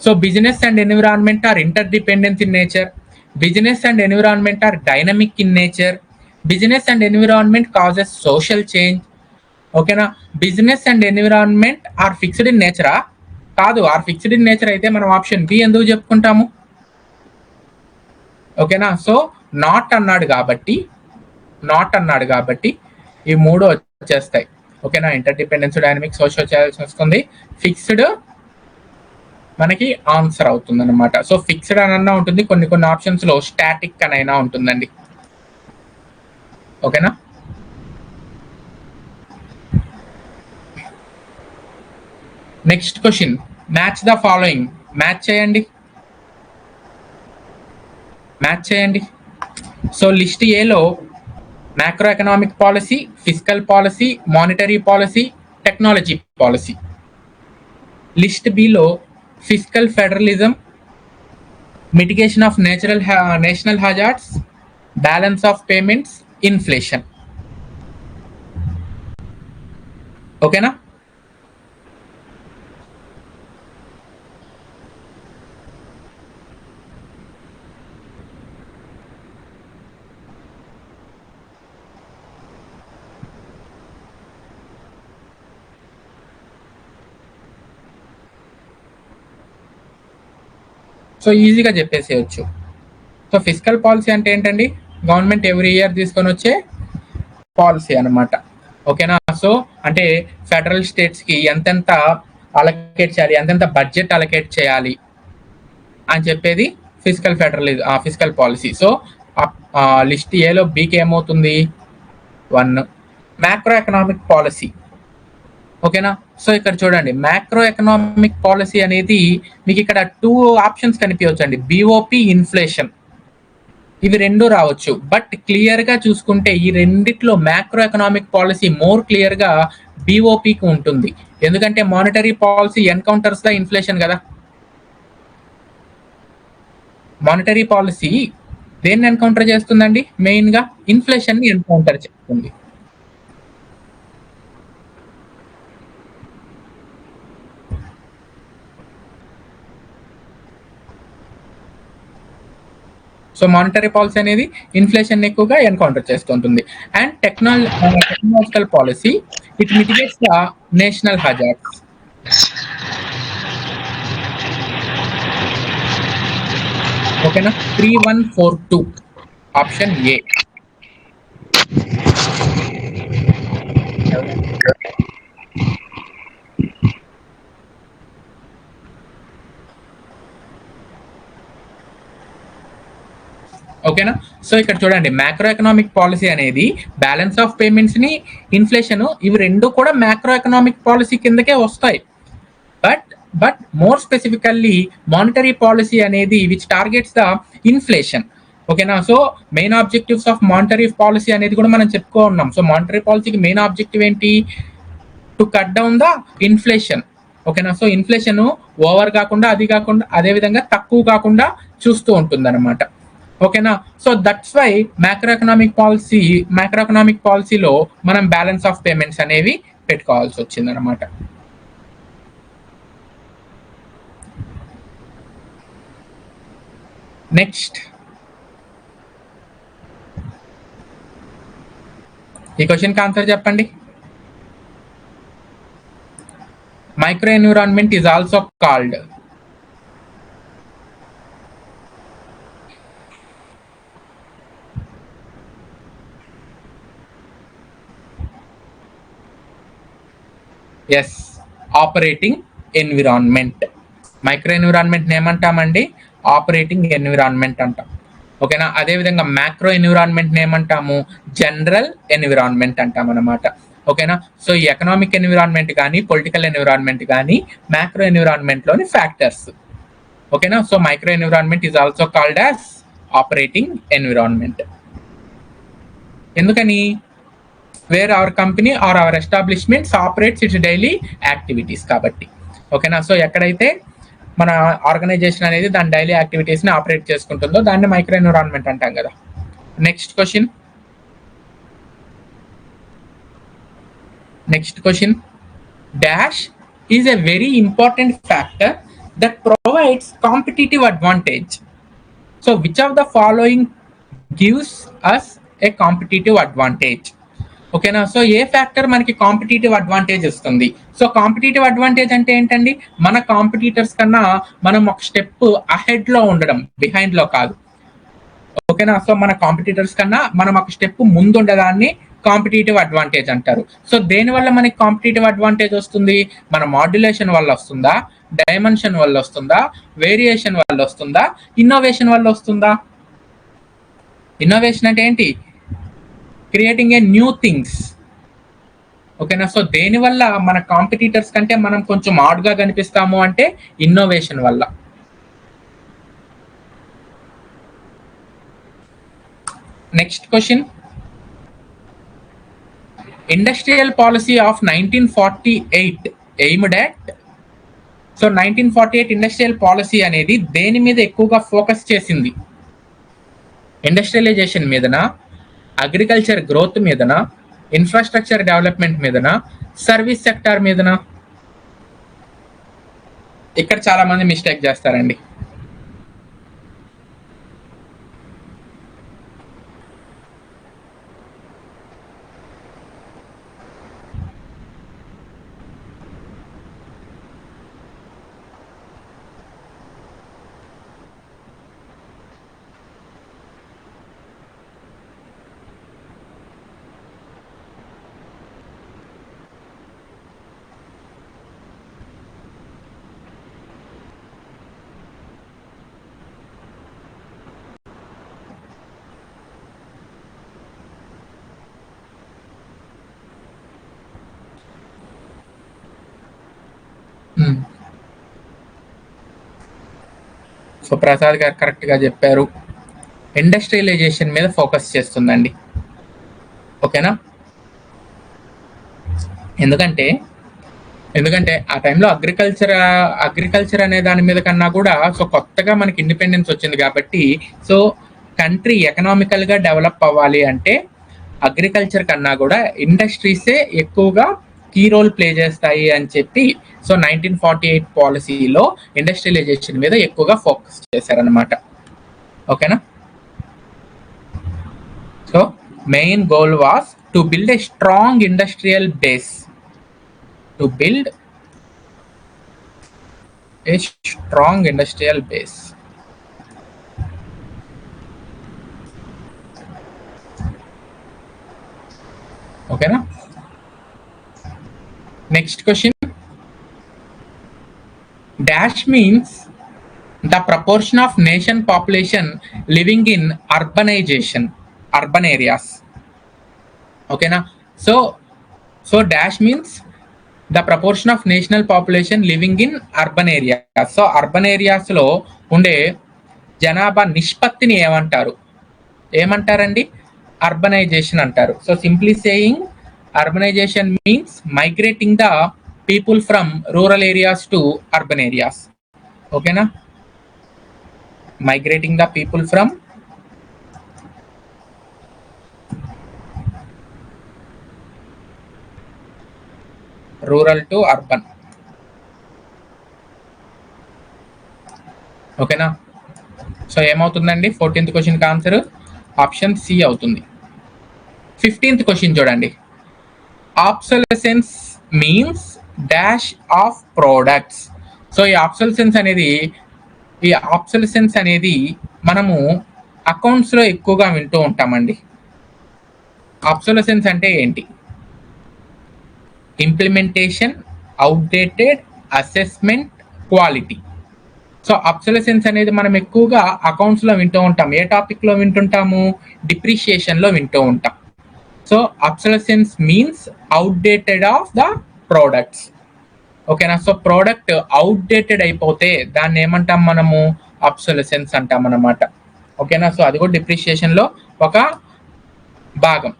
[SPEAKER 1] so business and environment are inter dependence in nature, business and environment are dynamic in nature, business and environment causes social change. ఓకేనా, business and environment are fixed in నేచరా? కాదు. Are fixed in nature అయితే మనం option B ఎందుకు చెప్పుకుంటాము? ఓకేనా, so not అన్నాడు కాబట్టి ఈ మూడు వచ్చేస్తాయి. ఓకేనా, ఇంటర్ డిపెండెన్స్, డైనమిక్, సోషల్ చేయాల్సి వస్తుంది. ఫిక్స్డ్ మనకి ఆన్సర్ అవుతుంది అనమాట. సో ఫిక్స్డ్ అనన్నా ఉంటుంది, కొన్ని ఆప్షన్స్ లో స్టాటిక్ అనైనా ఉంటుందండి. ఓకేనా, next question, match the following. Match చేయండి. సో లిస్ట్ ఏలో macro economic policy, fiscal policy, monetary policy, technology policy. List below fiscal federalism, mitigation of national hazards, balance of payments, inflation. ఓకేనా, so ఈజీగా చెప్పేసేయచ్చు. So fiscal policy అంటే ఏంటండి, government every year తీసుకొని వచ్చే policy అనమాట. ఓకేనా, so అంటే ఫెడరల్ స్టేట్స్కి ఎంతెంత అలొకేట్ చేయాలి, ఎంతెంత బడ్జెట్ అలొకేట్ చేయాలి అని చెప్పేది ఫిస్కల్ పాలసీ. సో లిస్ట్ ఏలో బీకి ఏమవుతుంది, 1. Macro economic policy. ఓకేనా, సో ఇక్కడ చూడండి, మ్యాక్రో ఎకనామిక్ పాలసీ అనేది మీకు ఇక్కడ 2 ఆప్షన్స్ కనిపించండి, బిఓపి, ఇన్ఫ్లేషన్. ఇవి రెండు రావచ్చు. బట్ క్లియర్ గా చూసుకుంటే ఈ రెండిట్లో macro economic policy more clear గా బిఓపికి ఉంటుంది. ఎందుకంటే monetary policy encounters the inflation కదా. మానిటరీ పాలసీ దేన్ని ఎన్కౌంటర్ చేస్తుందండి, మెయిన్ గా ఇన్ఫ్లేషన్ ని ఎన్కౌంటర్ చేస్తుంది. సో మానిటరీ పాలసీ అనేది ఇన్ఫ్లేషన్ ఎక్కువగా ఎన్కౌంటర్ చేస్తుంటుంది. And technological policy, it mitigates the national hazards. ఓకేనా, 3142 ఆప్షన్ ఏ. ఓకేనా, సో ఇక్కడ చూడండి, మ్యాక్రో ఎకనామిక్ పాలసీ అనేది బ్యాలెన్స్ ఆఫ్ పేమెంట్స్ ని, ఇన్ఫ్లేషన్, ఇవి రెండు కూడా మ్యాక్రో ఎకనామిక్ పాలసీ కిందకే వస్తాయి. But more specifically monetary policy అనేది విచ్ టార్గెట్స్ ద ఇన్ఫ్లేషన్. ఓకేనా, so main objectives of monetary policy అనేది కూడా మనం చెప్పుకున్నాం. సో మానిటరీ పాలసీకి మెయిన్ ఆబ్జెక్టివ్ ఏంటి, to cut down the inflation. ఓకేనా, సో ఇన్ఫ్లేషన్ ఓవర్ కాకుండా అదే విధంగా తక్కువ కాకుండా చూస్తూ ఉంటుంది అనమాట. ఓకేనా, so that's why macro economic పాలసీలో మనం బ్యాలెన్స్ ఆఫ్ పేమెంట్స్ అనేవి పెట్టుకోవాల్సి వచ్చింది అనమాట. నెక్స్ట్, ఈ క్వశ్చన్కి ఆన్సర్ చెప్పండి. Micro environment is also called. Yes, operating environment. Micro environment ఏమంటామండి, ఆపరేటింగ్ ఎన్విరాన్మెంట్ అంటాం. ఓకేనా, అదేవిధంగా మ్యాక్రో ఎన్విరాన్మెంట్ ఏమంటాము, జనరల్ ఎన్విరాన్మెంట్ అంటాం అనమాట. ఓకేనా, సో ఈ ఎకనామిక్ ఎన్విరాన్మెంట్ కానీ పొలిటికల్ ఎన్విరాన్మెంట్ కానీ మ్యాక్రో ఎన్విరాన్మెంట్ లోని ఫ్యాక్టర్స్. ఓకేనా, so micro environment is also called as operating environment. ఎందుకని, where our company or our establishments operates its daily activities కాబట్టి. ఓకేనా, సో ఎక్కడైతే మన ఆర్గనైజేషన్ అనేది దాని డైలీ యాక్టివిటీస్ ని ఆపరేట్ చేసుకుంటుందో దాన్ని మైక్రో ఎన్విరాన్మెంట్ అంటాం కదా. Next question, Next question. Dash is a very important factor that provides competitive advantage. So which of the following gives us a competitive advantage? ఓకేనా. So ఏ factor మనకి competitive advantage ఇస్తుంది? So competitive advantage అంటే ఏంటండి, మన competitors కన్నా మనం ఒక step ahead లో ఉండడం, బిహైండ్ లో కాదు. ఓకేనా. సో మన కాంపిటీటర్స్ కన్నా మనం ఒక స్టెప్ ముందు ఉండడాన్ని కాంపిటేటివ్ అడ్వాంటేజ్ అంటారు. సో దేని వల్ల మనకి కాంపిటేటివ్ అడ్వాంటేజ్ వస్తుంది? మన మాడ్యులేషన్ వల్ల వస్తుందా, డైమెన్షన్ వల్ల వస్తుందా, వేరియేషన్ వల్ల వస్తుందా, ఇన్నోవేషన్ వల్ల వస్తుందా? ఇన్నోవేషన్ అంటే ఏంటి? Creating a new things. ఓకేనా. సో దేనివల్ల మన కాంపిటీటర్స్ కంటే మనం కొంచెం ఆడ్గా కనిపిస్తాము అంటే ఇన్నోవేషన్ వల్ల. Next question. Industrial policy of 1948 aimed at. So 1948 industrial policy అనేది దేని మీద ఎక్కువగా ఫోకస్ చేసింది? ఇండస్ట్రియలైజేషన్ మీదనా, అగ్రికల్చర్ గ్రోత్ మీదనా, ఇన్ఫ్రాస్ట్రక్చర్ డెవలప్మెంట్ మీదనా, సర్వీస్ సెక్టార్ మీదనా? ఇక్కడ చాలా మంది మిస్టేక్ చేస్తారండి. సో ప్రసాద్ గారు కరెక్ట్గా చెప్పారు. ఇండస్ట్రియలైజేషన్ మీద ఫోకస్ చేస్తుందండి. ఓకేనా. ఎందుకంటే ఆ టైంలో అగ్రికల్చర్ అనే దాని మీద కన్నా కూడా సో కొత్తగా మనకి ఇండిపెండెన్స్ వచ్చింది కాబట్టి సో కంట్రీ ఎకనామికల్గా డెవలప్ అవ్వాలి అంటే అగ్రికల్చర్ కన్నా కూడా ఇండస్ట్రీసే ఎక్కువగా కీ రోల్ ప్లే చేస్తాయి అని చెప్పి సో 1948 పాలసీలో ఇండస్ట్రియలైజేషన్ మీద ఎక్కువగా ఫోకస్ చేశారనమాట. ఓకేనా. So main goal was to build a strong industrial base. To build a strong industrial base. Okay na? Next question. Dash means the proportion of nation population living in urban areas. Okay na? So dash means the proportion of national population living in urban areas. So urban ఏరియాస్లో ఉండే జనాభా నిష్పత్తిని ఏమంటారండి? Urbanisation అంటారు. So simply saying urbanisation means migrating the people from rural areas to urban areas. ఓకేనా. Migrating the people from rural to urban. ఓకేనా. So ఏమవుతుందండి 14th క్వశ్చన్కి ఆన్సర్ ఆప్షన్ సి అవుతుంది. 15th క్వశ్చన్ చూడండి. Obsolescence means dash of products. So ఈ obsolescence అనేది మనము అకౌంట్స్లో ఎక్కువగా వింటూ ఉంటామండి. ఆబ్సొలెసెన్స్ అంటే ఏంటి? Implementation, outdated, assessment, quality. So obsolescence అనేది మనం ఎక్కువగా అకౌంట్స్లో వింటూ ఉంటాం. ఏ టాపిక్లో వింటుంటాము? డిప్రిషియేషన్లో వింటూ ఉంటాం. So obsolescence means outdated of the products. ఓకేనా. సో ప్రోడక్ట్ అవుట్డేటెడ్ అయిపోతే దాన్ని ఏమంటాం మనము? అబ్సొలెసెన్స్ అంటాం అన్నమాట. ఓకేనా. సో అది కూడా డిప్రిషియేషన్లో ఒక భాగం,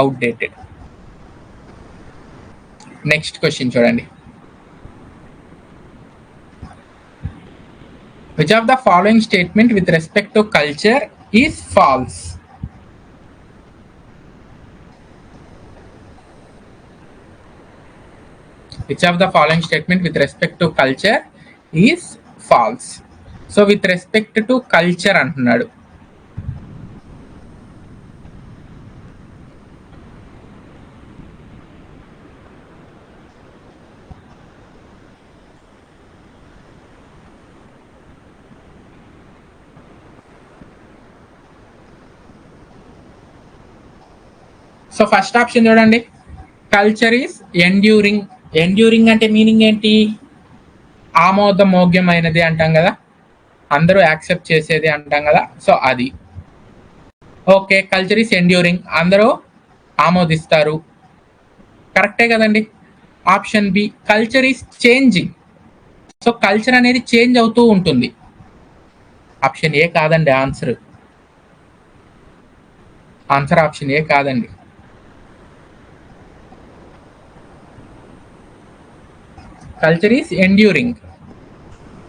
[SPEAKER 1] అవుట్డేటెడ్. నెక్స్ట్ క్వశ్చన్ చూడండి. Which of the following statement with respect to culture is false? Which of the following statement with respect to culture is false. So with respect to culture అంటున్నాడు. So first option చూడండి, culture is enduring. Enduring అంటే meaning ఏంటి? ఆమోదమోగ్యమైనది అంటాం కదా, అందరూ accept చేసేది అంటాం కదా, సో అది. ఓకే, కల్చర్ ఈస్ ఎండ్యూరింగ్, అందరూ ఆమోదిస్తారు, కరెక్టే కదండి. Option B, culture is changing. So culture అనేది చేంజ్ అవుతూ ఉంటుంది. ఆప్షన్ ఏ కాదండి ఆన్సర్. ఆన్సర్ ఆప్షన్ ఏ కాదండి. కల్చర్ ఈస్ ఎండ్యూరింగ్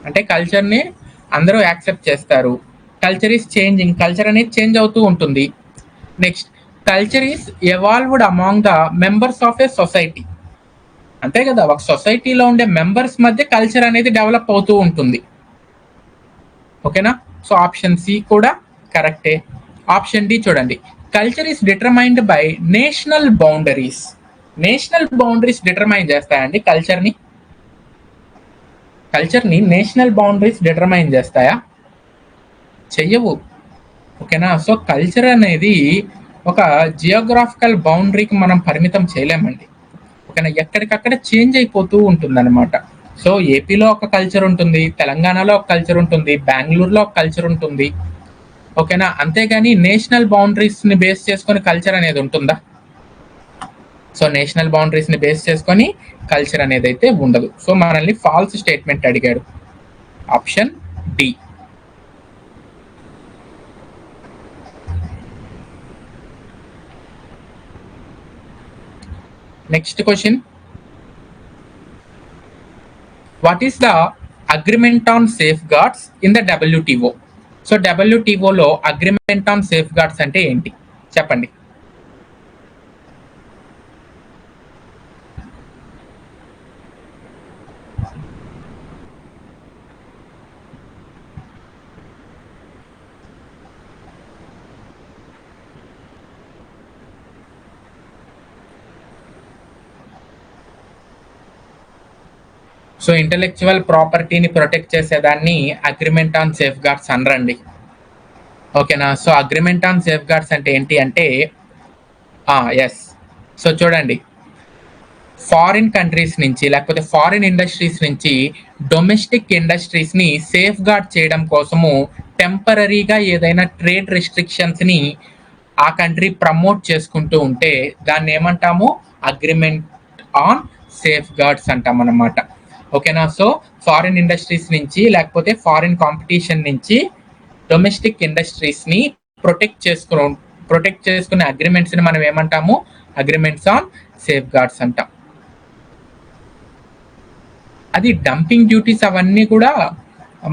[SPEAKER 1] అంటే కల్చర్ని అందరూ యాక్సెప్ట్ చేస్తారు. కల్చర్ ఈస్ చేంజింగ్, కల్చర్ అనేది చేంజ్ అవుతూ ఉంటుంది. Next, culture is evolved among the members of A society. అంతే కదా, ఒక సొసైటీలో ఉండే మెంబర్స్ మధ్య కల్చర్ అనేది డెవలప్ అవుతూ ఉంటుంది. ఓకేనా? సో ఆప్షన్ సి కూడా కరెక్టే. ఆప్షన్ డి చూడండి, culture is determined by national boundaries. National boundaries determine చేస్తాయండి కల్చర్ని. కల్చర్ని నేషనల్ బౌండరీస్ డిటర్మైన్ చేస్తాయా? చెయ్యవు. ఓకేనా? సో కల్చర్ అనేది ఒక జియోగ్రాఫికల్ బౌండరీకి మనం పరిమితం చేయలేమండి. ఓకేనా? ఎక్కడికక్కడ చేంజ్ అయిపోతూ ఉంటుంది అనమాట. సో ఏపీలో ఒక కల్చర్ ఉంటుంది, తెలంగాణలో ఒక కల్చర్ ఉంటుంది, బెంగళూరులో ఒక కల్చర్ ఉంటుంది. ఓకేనా? అంతేగాని నేషనల్ బౌండరీస్ని బేస్ చేసుకొని కల్చర్ అనేది ఉంటుందా? సో నేషనల్ బౌండరీస్ని బేస్ చేసుకొని కల్చర్ అనేది అయితే ఉండదు. సో మనల్ని ఫాల్స్ స్టేట్మెంట్ అడిగాడు. Option D. Next question, what is the agreement on safeguards in the WTO? So WTOలో అగ్రిమెంట్ ఆన్ సేఫ్ గార్డ్స్ అంటే ఏంటి చెప్పండి. సో ఇంటెలెక్చువల్ ప్రాపర్టీని ప్రొటెక్ట్ చేసేదాన్ని అగ్రిమెంట్ ఆన్ సేఫ్ గార్డ్స్ అనరండి. ఓకేనా? So agreement on safeguards అంటే ఏంటి అంటే ఎస్. సో చూడండి, ఫారిన్ కంట్రీస్ నుంచి లేకపోతే ఫారిన్ ఇండస్ట్రీస్ నుంచి డొమెస్టిక్ ఇండస్ట్రీస్ని సేఫ్ గార్డ్ చేయడం కోసము టెంపరీగా ఏదైనా ట్రేడ్ రెస్ట్రిక్షన్స్ని ఆ కంట్రీ ప్రమోట్ చేసుకుంటూ ఉంటే దాన్ని ఏమంటాము? అగ్రిమెంట్ ఆన్ సేఫ్ గార్డ్స్ అంటాం అన్నమాట. ఓకేనా? సో ఫారిన్ ఇండస్ట్రీస్ నుంచి లేకపోతే ఫారిన్ కాంపిటీషన్ నుంచి డొమెస్టిక్ ఇండస్ట్రీస్ని ప్రొటెక్ట్ చేసుకునే అగ్రిమెంట్స్ని మనం ఏమంటాము? అగ్రిమెంట్స్ ఆన్ సేఫ్ గార్డ్స్ అంటాం. అది డంపింగ్ డ్యూటీస్ అవన్నీ కూడా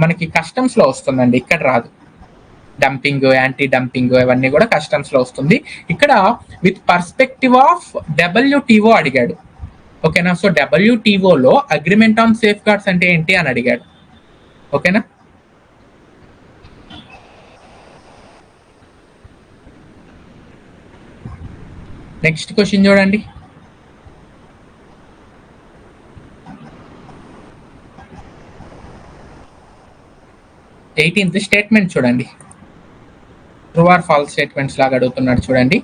[SPEAKER 1] మనకి కస్టమ్స్లో వస్తుందండి, ఇక్కడ రాదు. డంపింగ్, యాంటీ డంపింగ్ ఇవన్నీ కూడా కస్టమ్స్లో వస్తుంది. ఇక్కడ విత్ పర్స్పెక్టివ్ ఆఫ్ WTO అడిగాడు. ఓకేనా? సో WTOలో అగ్రిమెంట్ ఆన్ సేఫ్ గార్డ్స్ అంటే ఏంటి అని అడిగాడు. ఓకేనా? నెక్స్ట్ క్వశ్చన్ చూడండి, ఎయిటీన్త్ స్టేట్మెంట్ చూడండి. ట్రూ ఆర్ ఫాల్స్ స్టేట్మెంట్స్ లాగా అడుగుతున్నాడు చూడండి.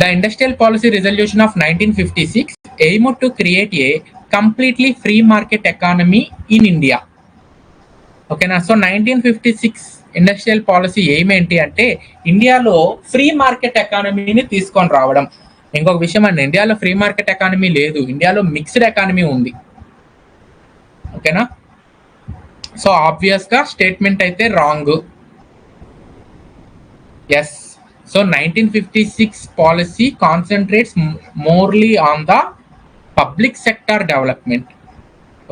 [SPEAKER 1] The Industrial Policy Resolution of 1956 aimed to create a completely free market economy in India. ఓకేనా? సో 1956 ఇండస్ట్రియల్ పాలసీ ఏమేంటి అంటే ఇండియాలో ఫ్రీ మార్కెట్ ఎకానమీని తీసుకొని రావడం. ఇంకొక విషయం అండి, ఇండియాలో ఫ్రీ మార్కెట్ ఎకానమీ లేదు, ఇండియాలో మిక్స్డ్ ఎకానమీ ఉంది. ఓకేనా? సో ఆబ్వియస్గా స్టేట్మెంట్ అయితే wrong. Yes. So 1956 policy concentrates morely on the public sector development.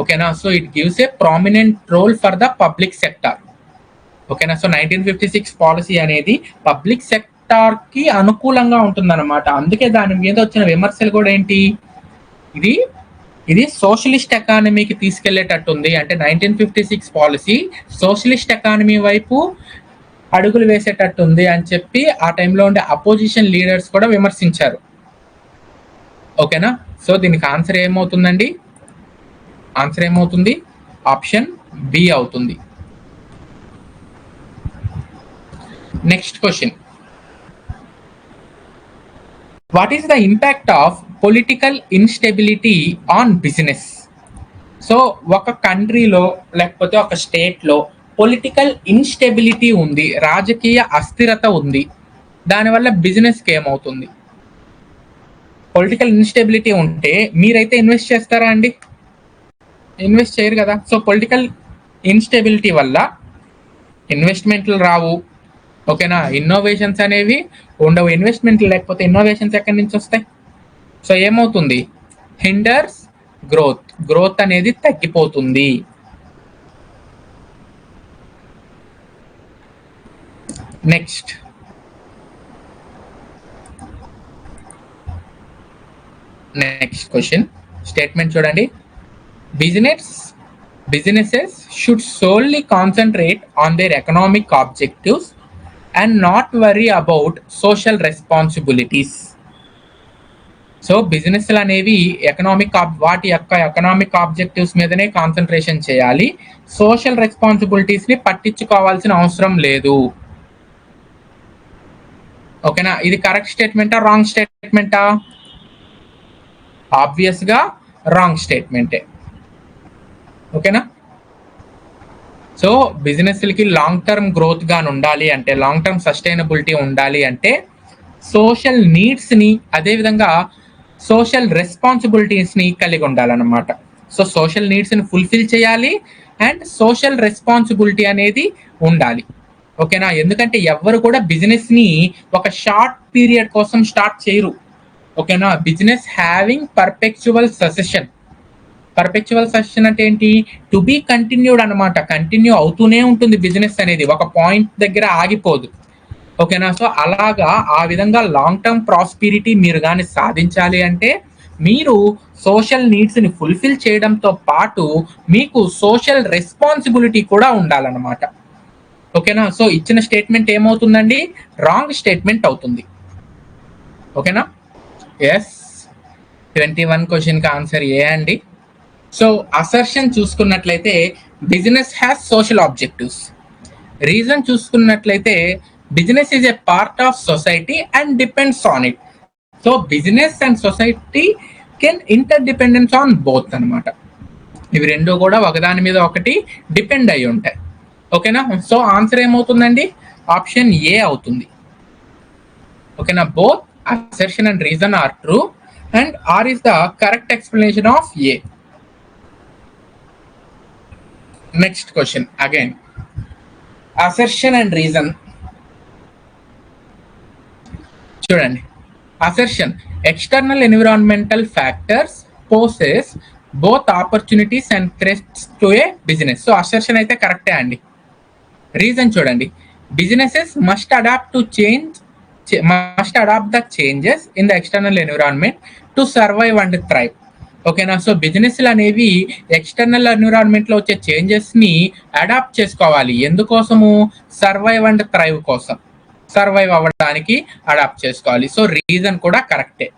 [SPEAKER 1] Okay na? So it gives a prominent role for the public sector. Okay na? So 1956 policy అనేది public sector కి అనుకూలంగా ఉంటుందన్నమాట. అందుకే దాని మీద వచ్చిన విమర్శలు కూడా ఏంటి, ఇది ఇది సోషలిస్ట్ ఎకానమీకి తీసుకెళ్లేటట్టుంది. అంటే 1956 పాలసీ సోషలిస్ట్ ఎకానమీ వైపు అడుగులు వేసేటట్టుంది అని చెప్పి ఆ టైంలో ఉండే అపోజిషన్ లీడర్స్ కూడా విమర్శించారు. ఓకేనా? సో దీనికి ఆన్సర్ ఏమవుతుందండి? ఆన్సర్ ఏమవుతుంది? ఆప్షన్ బి అవుతుంది. Next question, what is the impact of political instability on business? So ఒక కంట్రీలో లేకపోతే ఒక స్టేట్లో పొలిటికల్ ఇన్స్టెబిలిటీ ఉంది, రాజకీయ అస్థిరత ఉంది, దానివల్ల బిజినెస్కి ఏమవుతుంది? పొలిటికల్ ఇన్స్టెబిలిటీ ఉంటే మీరైతే ఇన్వెస్ట్ చేస్తారా అండి? ఇన్వెస్ట్ చేయరు కదా. సో పొలిటికల్ ఇన్స్టెబిలిటీ వల్ల ఇన్వెస్ట్మెంట్లు రావు. ఓకేనా? ఇన్నోవేషన్స్ అనేవి ఉండవు. ఇన్వెస్ట్మెంట్లు లేకపోతే ఇన్నోవేషన్స్ ఎక్కడి నుంచి వస్తాయి? సో ఏమవుతుంది? హిండర్స్ గ్రోత్, గ్రోత్ అనేది తగ్గిపోతుంది. నెక్స్ట్ క్వశ్చన్, స్టేట్మెంట్ చూడండి. businesses should solely concentrate on their economic objectives and not worry about social responsibilities. So బిజినెస్లు అనేవి వాటి యొక్క ఎకనామిక్ ఆబ్జెక్టివ్స్ మీదనే కాన్సన్ట్రేషన్ చేయాలి, సోషల్ రెస్పాన్సిబిలిటీస్ని పట్టించుకోవాల్సిన అవసరం లేదు. ఓకేనా? ఇది కరెక్ట్ స్టేట్మెంటా రాంగ్ స్టేట్మెంటా? ఆబ్వియస్గా రాంగ్ స్టేట్మెంటే. ఓకేనా? సో బిజినెస్లకి లాంగ్ టర్మ్ గ్రోత్ గాని ఉండాలి అంటే, లాంగ్ టర్మ్ సస్టైనబిలిటీ ఉండాలి అంటే సోషల్ నీడ్స్ని అదేవిధంగా సోషల్ రెస్పాన్సిబిలిటీస్ని కలిగి ఉండాలన్నమాట. సో సోషల్ నీడ్స్ని ఫుల్ఫిల్ చేయాలి అండ్ సోషల్ రెస్పాన్సిబిలిటీ అనేది ఉండాలి. ఓకేనా? ఎందుకంటే ఎవరు కూడా బిజినెస్ని ఒక షార్ట్ పీరియడ్ కోసం స్టార్ట్ చేయరు. ఓకేనా? Business having perpetual succession. Perpetual succession అంటే ఏంటి? టు బీ కంటిన్యూడ్ అనమాట. కంటిన్యూ అవుతూనే ఉంటుంది బిజినెస్ అనేది, ఒక పాయింట్ దగ్గర ఆగిపోదు. ఓకేనా? సో అలాగా ఆ విధంగా లాంగ్ టర్మ్ ప్రాస్పెరిటీ మీరు కానీ సాధించాలి అంటే మీరు సోషల్ నీడ్స్ని ఫుల్ఫిల్ చేయడంతో పాటు మీకు సోషల్ రెస్పాన్సిబిలిటీ కూడా ఉండాలన్నమాట. ఓకేనా? సో ఇచ్చిన స్టేట్మెంట్ ఏమవుతుందండి? రాంగ్ స్టేట్మెంట్ అవుతుంది. ఓకేనా? ఎస్, 21 క్వశ్చన్కి ఆన్సర్ ఏ అండి. సో అసర్షన్ చూసుకున్నట్లయితే business has social objectives. Reason చూసుకున్నట్లయితే business is a part of society and depends on it. So business and society can inter dependence on both అనమాట. ఇవి రెండు కూడా ఒకదాని మీద ఒకటి డిపెండ్ అయి ఉంటాయి. ఓకేనా? సో ఆన్సర్ ఏమవుతుందండి? ఆప్షన్ ఏ అవుతుంది. ఓకేనా? Both assertion and reason are true and R is the correct explanation of A. Next question again, assertion and reason. చూడండి, assertion, external environmental factors poses both opportunities and threats to a business. So assertion అయితే కరెక్టే అండి. Reason చూడండి, businesses must adapt the changes in the external environment to survive and thrive. ఓకేనా? So బిజినెస్లు అనేవి external ఎన్విరాన్మెంట్లో వచ్చే చేంజెస్ని అడాప్ట్ చేసుకోవాలి. ఎందుకోసము? సర్వైవ్ అండ్ థ్రైవ్ కోసం. సర్వైవ్ అవ్వడానికి అడాప్ట్ చేసుకోవాలి. సో రీజన్ కూడా కరెక్టే.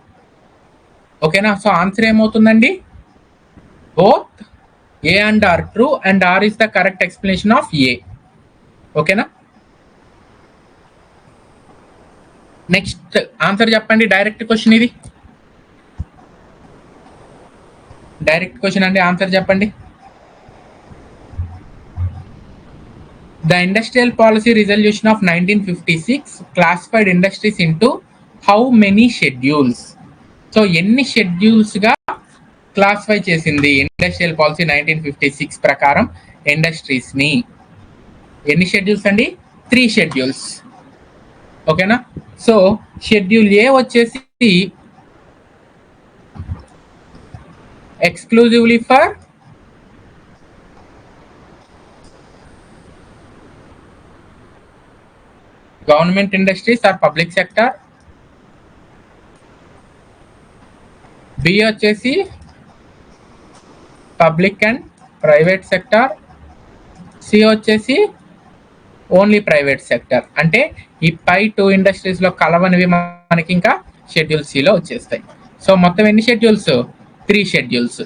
[SPEAKER 1] ఓకేనా? సో ఆన్సర్ ఏమవుతుందండి? Both A and R true and R is the correct explanation of A. ఓకేనా? నెక్స్ట్ ఆన్సర్ చెప్పండి. డైరెక్ట్ క్వశ్చన్ ఇది, డైరెక్ట్ క్వశ్చన్ అండి. ఆన్సర్ చెప్పండి. The industrial policy resolution of 1956 classified industries into how many schedules? So ఎన్ని షెడ్యూల్స్గా classify చేసింది industrial policy 1956 ప్రకారం ఇండస్ట్రీస్ని? ఎన్ని schedules అండి? 3 షెడ్యూల్స్. ఓకేనా? సో షెడ్యూల్ ఏ వచ్చేసి exclusively for government industries or public sector. B వచ్చేసి public and private sector, C వచ్చేసి only private sector. అంటే ఈ పై 2 ఇండస్ట్రీస్లో కలవనివి మనకి ఇంకా షెడ్యూల్ సిలో వచ్చేస్తాయి. సో మొత్తం ఎన్ని షెడ్యూల్స్? 3 షెడ్యూల్స్.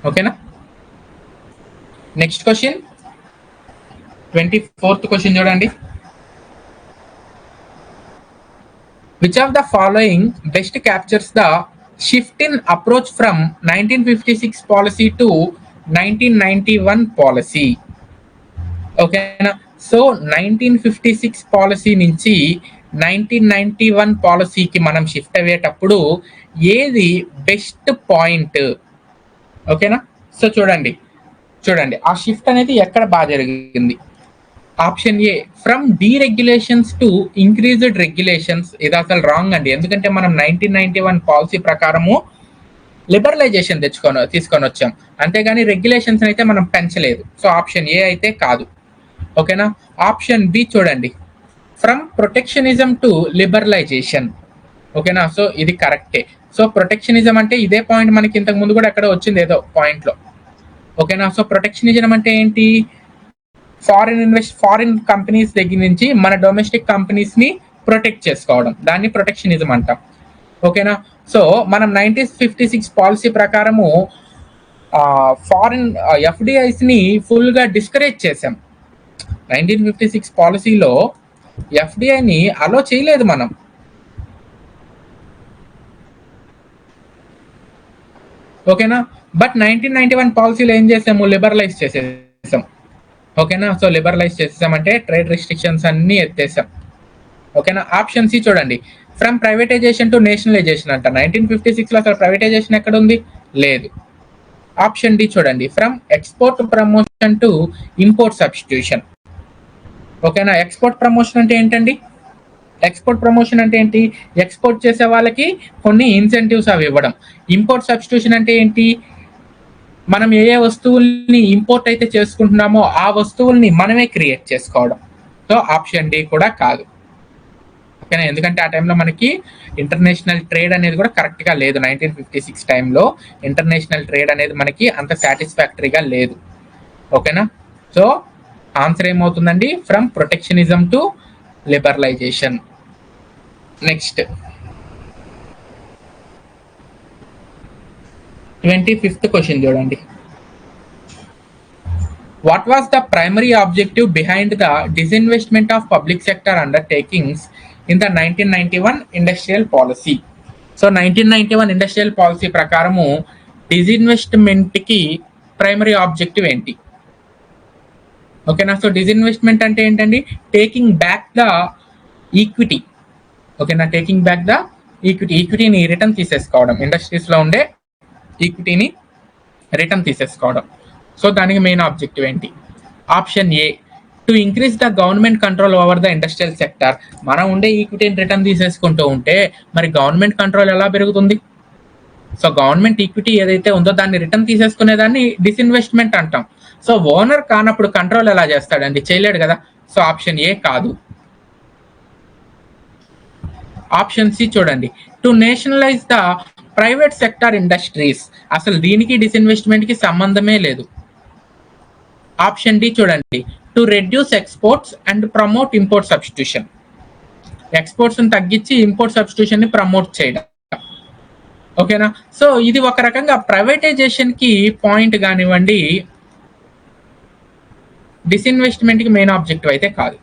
[SPEAKER 1] ఓకేనా? నెక్స్ట్ క్వశ్చన్ 24th క్వశ్చన్ చూడండి. Which of the following best captures the shift in approach from 1956 policy to 1991 policy? ఓకేనా? సో 1956 పాలసీ నుంచి 1991 పాలసీకి మనం షిఫ్ట్ అయ్యేటప్పుడు ఏది బెస్ట్ పాయింట్? ఓకేనా? సో చూడండి ఆ షిఫ్ట్ అనేది ఎక్కడ బాగా జరిగింది. Option A, from deregulations to increased regulations. ఇది అసలు రాంగ్ అండి. ఎందుకంటే మనం 1991 పాలసీ ప్రకారము లిబరలైజేషన్ తీసుకొని వచ్చాం, అంతేగాని రెగ్యులేషన్స్ అయితే మనం పెంచలేదు. సో ఆప్షన్ ఏ అయితే కాదు. ఓకేనా? ఆప్షన్ బి చూడండి, ఫ్రమ్ ప్రొటెక్షనిజం టు లిబరలైజేషన్. ఓకేనా? సో ఇది కరెక్టే. సో ప్రొటెక్షనిజం అంటే ఇదే పాయింట్ మనకి ఇంతకు ముందు కూడా ఎక్కడ వచ్చింది ఏదో పాయింట్లో. ఓకేనా? సో ప్రొటెక్షనిజం అంటే ఏంటి? ఫారిన్ కంపెనీస్ దగ్గర నుంచి మన డొమెస్టిక్ కంపెనీస్ ని ప్రొటెక్ట్ చేసుకోవడం, దాన్ని ప్రొటెక్షనిజం అంటాం. ఓకేనా? సో మనం 1956 పాలసీ ప్రకారము ఫారిన్ ఎఫ్డిఐస్ ని ఫుల్ గా డిస్కరేజ్ చేసాం. 1956 పాలసీలో ఎఫ్డిఐని అలో చేయలేదు మనం. ఓకేనా? బట్ 1991 పాలసీలో ఏం చేసాము? లిబరలైజ్ చేసేసాం. ఓకేనా? సో లిబరలైజ్ చేసేసామంటే ట్రేడ్ రిస్ట్రిక్షన్స్ అన్ని ఎత్తేసాం. ఓకేనా? ఆప్షన్ సి చూడండి, ఫ్రమ్ ప్రైవేటైజేషన్ టు నేషనలైజేషన్ అంట. 1956లో అసలు ప్రైవేటైజేషన్ ఎక్కడ ఉంది? లేదు. ఆప్షన్ డి చూడండి, from export promotion to import substitution. ఓకేనా? ఎక్స్పోర్ట్ ప్రమోషన్ అంటే ఏంటండి? ఎక్స్పోర్ట్ ప్రమోషన్ అంటే ఏంటి? ఎక్స్పోర్ట్ చేసే వాళ్ళకి కొన్ని ఇన్సెంటివ్స్ అవి ఇవ్వడం. ఇంపోర్ట్ సబ్స్టిట్యూషన్ అంటే ఏంటి? మనం ఏ వస్తువుల్ని ఇంపోర్ట్ అయితే చేసుకుంటున్నామో ఆ వస్తువుల్ని మనమే క్రియేట్ చేసుకోవడం. సో ఆప్షన్ డి కూడా కాదు. ఓకేనా? ఎందుకంటే ఆ టైంలో మనకి ఇంటర్నేషనల్ ట్రేడ్ అనేది కూడా కరెక్ట్గా లేదు. 1956 టైంలో ఇంటర్నేషనల్ ట్రేడ్ అనేది మనకి అంత సాటిస్ఫాక్టరీగా లేదు. ఓకేనా? సో ఆన్సర్ ఏమవుతుందండి? From protectionism to liberalisation. Next 25th question చూడండి. What was the primary objective behind the disinvestment of public sector undertakings in the 1991 industrial policy? So 1991 industrial policy ప్రకారము డిజిన్వెస్ట్మెంట్ కి primary objective ఏంటి? ఓకేనా? So disinvestment అంటే ఏంటండి? Taking back the equity. ఓకేనా? Taking back the ఈక్విటీని return తీసేసుకోవడం, ఇండస్ట్రీస్లో ఉండే ఈక్విటీని రిటర్న్ తీసేసుకోవడం. సో దానికి మెయిన్ ఆబ్జెక్టివ్ ఏంటి? Option A, to increase the government control over the industrial sector. మనం ఉండే ఈక్విటీని రిటర్న్ తీసేసుకుంటూ ఉంటే మరి గవర్నమెంట్ కంట్రోల్ ఎలా పెరుగుతుంది? సో గవర్నమెంట్ ఈక్విటీ ఏదైతే ఉందో దాన్ని రిటర్న్ తీసేసుకునేదాన్ని డిస్ఇన్వెస్ట్మెంట్ అంటాం. సో ఓనర్ కానప్పుడు కంట్రోల్ ఎలా చేస్తాడండి? చేయలేడు కదా. సో ఆప్షన్ ఏ కాదు. ఆప్షన్ సి చూడండి, to nationalise the private sector industries. అసలు దీనికి డిస్ఇన్వెస్ట్మెంట్ కి సంబంధమే లేదు. ఆప్షన్ డి చూడండి, to reduce exports and promote import substitution. Exports తగ్గించి ఇంపోర్ట్ సబ్స్టిట్యూషన్ ని ప్రమోట్ చేయడం. ఓకేనా? సో ఇది ఒక రకంగా ప్రైవేటైజేషన్ కి పాయింట్ కానివ్వండి, డిస్ఇన్వెస్ట్మెంట్ కి మెయిన్ ఆబ్జెక్టివ్ అయితే కాదు.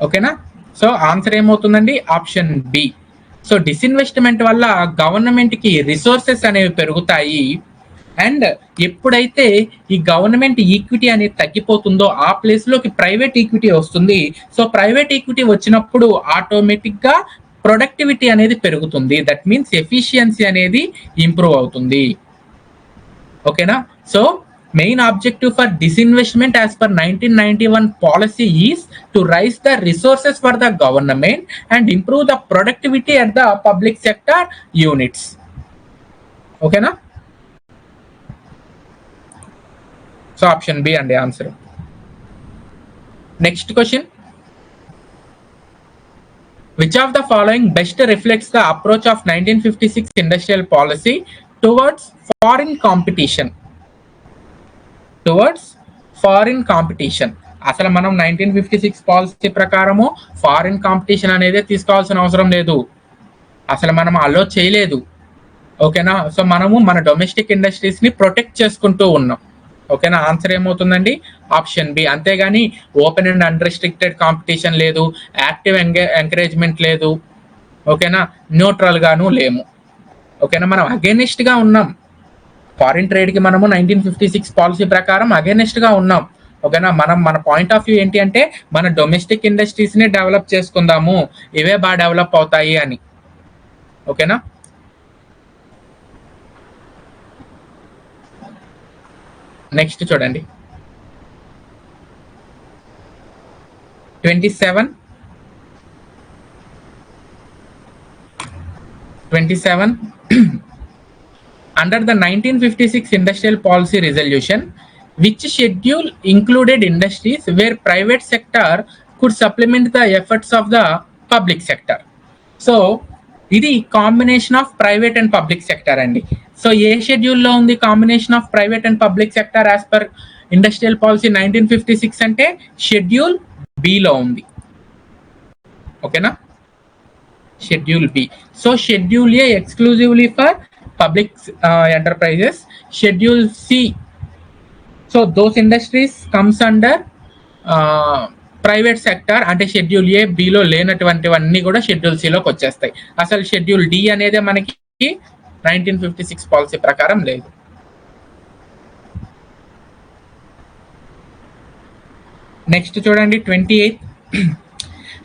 [SPEAKER 1] ఓకేనా? సో ఆన్సర్ ఏమవుతుందండి? Option B. సో డిస్ఇన్వెస్ట్మెంట్ వల్ల గవర్నమెంట్ కి రిసోర్సెస్ అనేవి పెరుగుతాయి, అండ్ ఎప్పుడైతే ఈ గవర్నమెంట్ ఈక్విటీ అనేది తగ్గిపోతుందో ఆ ప్లేస్ లోకి ప్రైవేట్ ఈక్విటీ వస్తుంది. సో ప్రైవేట్ ఈక్విటీ వచ్చినప్పుడు ఆటోమేటిక్ గా ప్రొడక్టివిటీ అనేది పెరుగుతుంది. దట్ మీన్స్ ఎఫిషియన్సీ అనేది ఇంప్రూవ్ అవుతుంది. ఓకేనా? So main objective for disinvestment as per 1991 policy is to raise the resources for the government and improve the productivity at the public sector units. Okay na? So option B and the answer. Next question, Which of the following best reflects the approach of 1956 industrial policy towards foreign competition? Towards foreign competition. అసలు మనం 1956 policy ప్రకారము foreign competition అనేది తీసుకోవాల్సిన అవసరం లేదు, అసలు మనం అలో చేయలేదు. ఓకేనా, సో మనము మన డొమెస్టిక్ ఇండస్ట్రీస్ ని ప్రొటెక్ట్ చేసుకుంటూ ఉన్నాం. ఓకేనా, ఆన్సర్ ఏమవుతుందండి? Option B. అంతేగాని ఓపెన్ అండ్ అన్రిస్ట్రిక్టెడ్ కాంపిటీషన్ లేదు, యాక్టివ్ ఎంకరేజ్మెంట్ లేదు. ఓకేనా, న్యూట్రల్ గాను లేము. ఓకేనా, మనం అగేనిస్ట్ గా ఉన్నాం ఫారిన్ ట్రేడ్ కి. మనము 1956 పాలసీ ప్రకారం అగేనిస్ట్ గా ఉన్నాం. ఓకేనా, మనం మన పాయింట్ ఆఫ్ వ్యూ ఏంటి అంటే మన డొమెస్టిక్ ఇండస్ట్రీస్ ని డెవలప్ చేసుకుందాము, ఇవే బాగా డెవలప్ అవుతాయి అని. ఓకేనా, నెక్స్ట్ చూడండి 27 under the 1956 industrial policy resolution, which schedule included industries where private sector could supplement the efforts of the public sector? So ఇది combination of private and public sector అండి. సో ఏ షెడ్యూల్లో ఉంది combination of private and public sector as per industrial policy 1956 అంటే schedule బిలో ఉంది. ఓకేనా, schedule B. So schedule A exclusively for public enterprises, schedule C, so those industries comes under private sector, అంటే schedule A బిలో లేనటువంటివన్నీ కూడా schedule సిలోకి వచ్చేస్తాయి. అసలు షెడ్యూల్ డి అనేది మనకి 1956 పాలసీ ప్రకారం లేదు. నెక్స్ట్ చూడండి 28.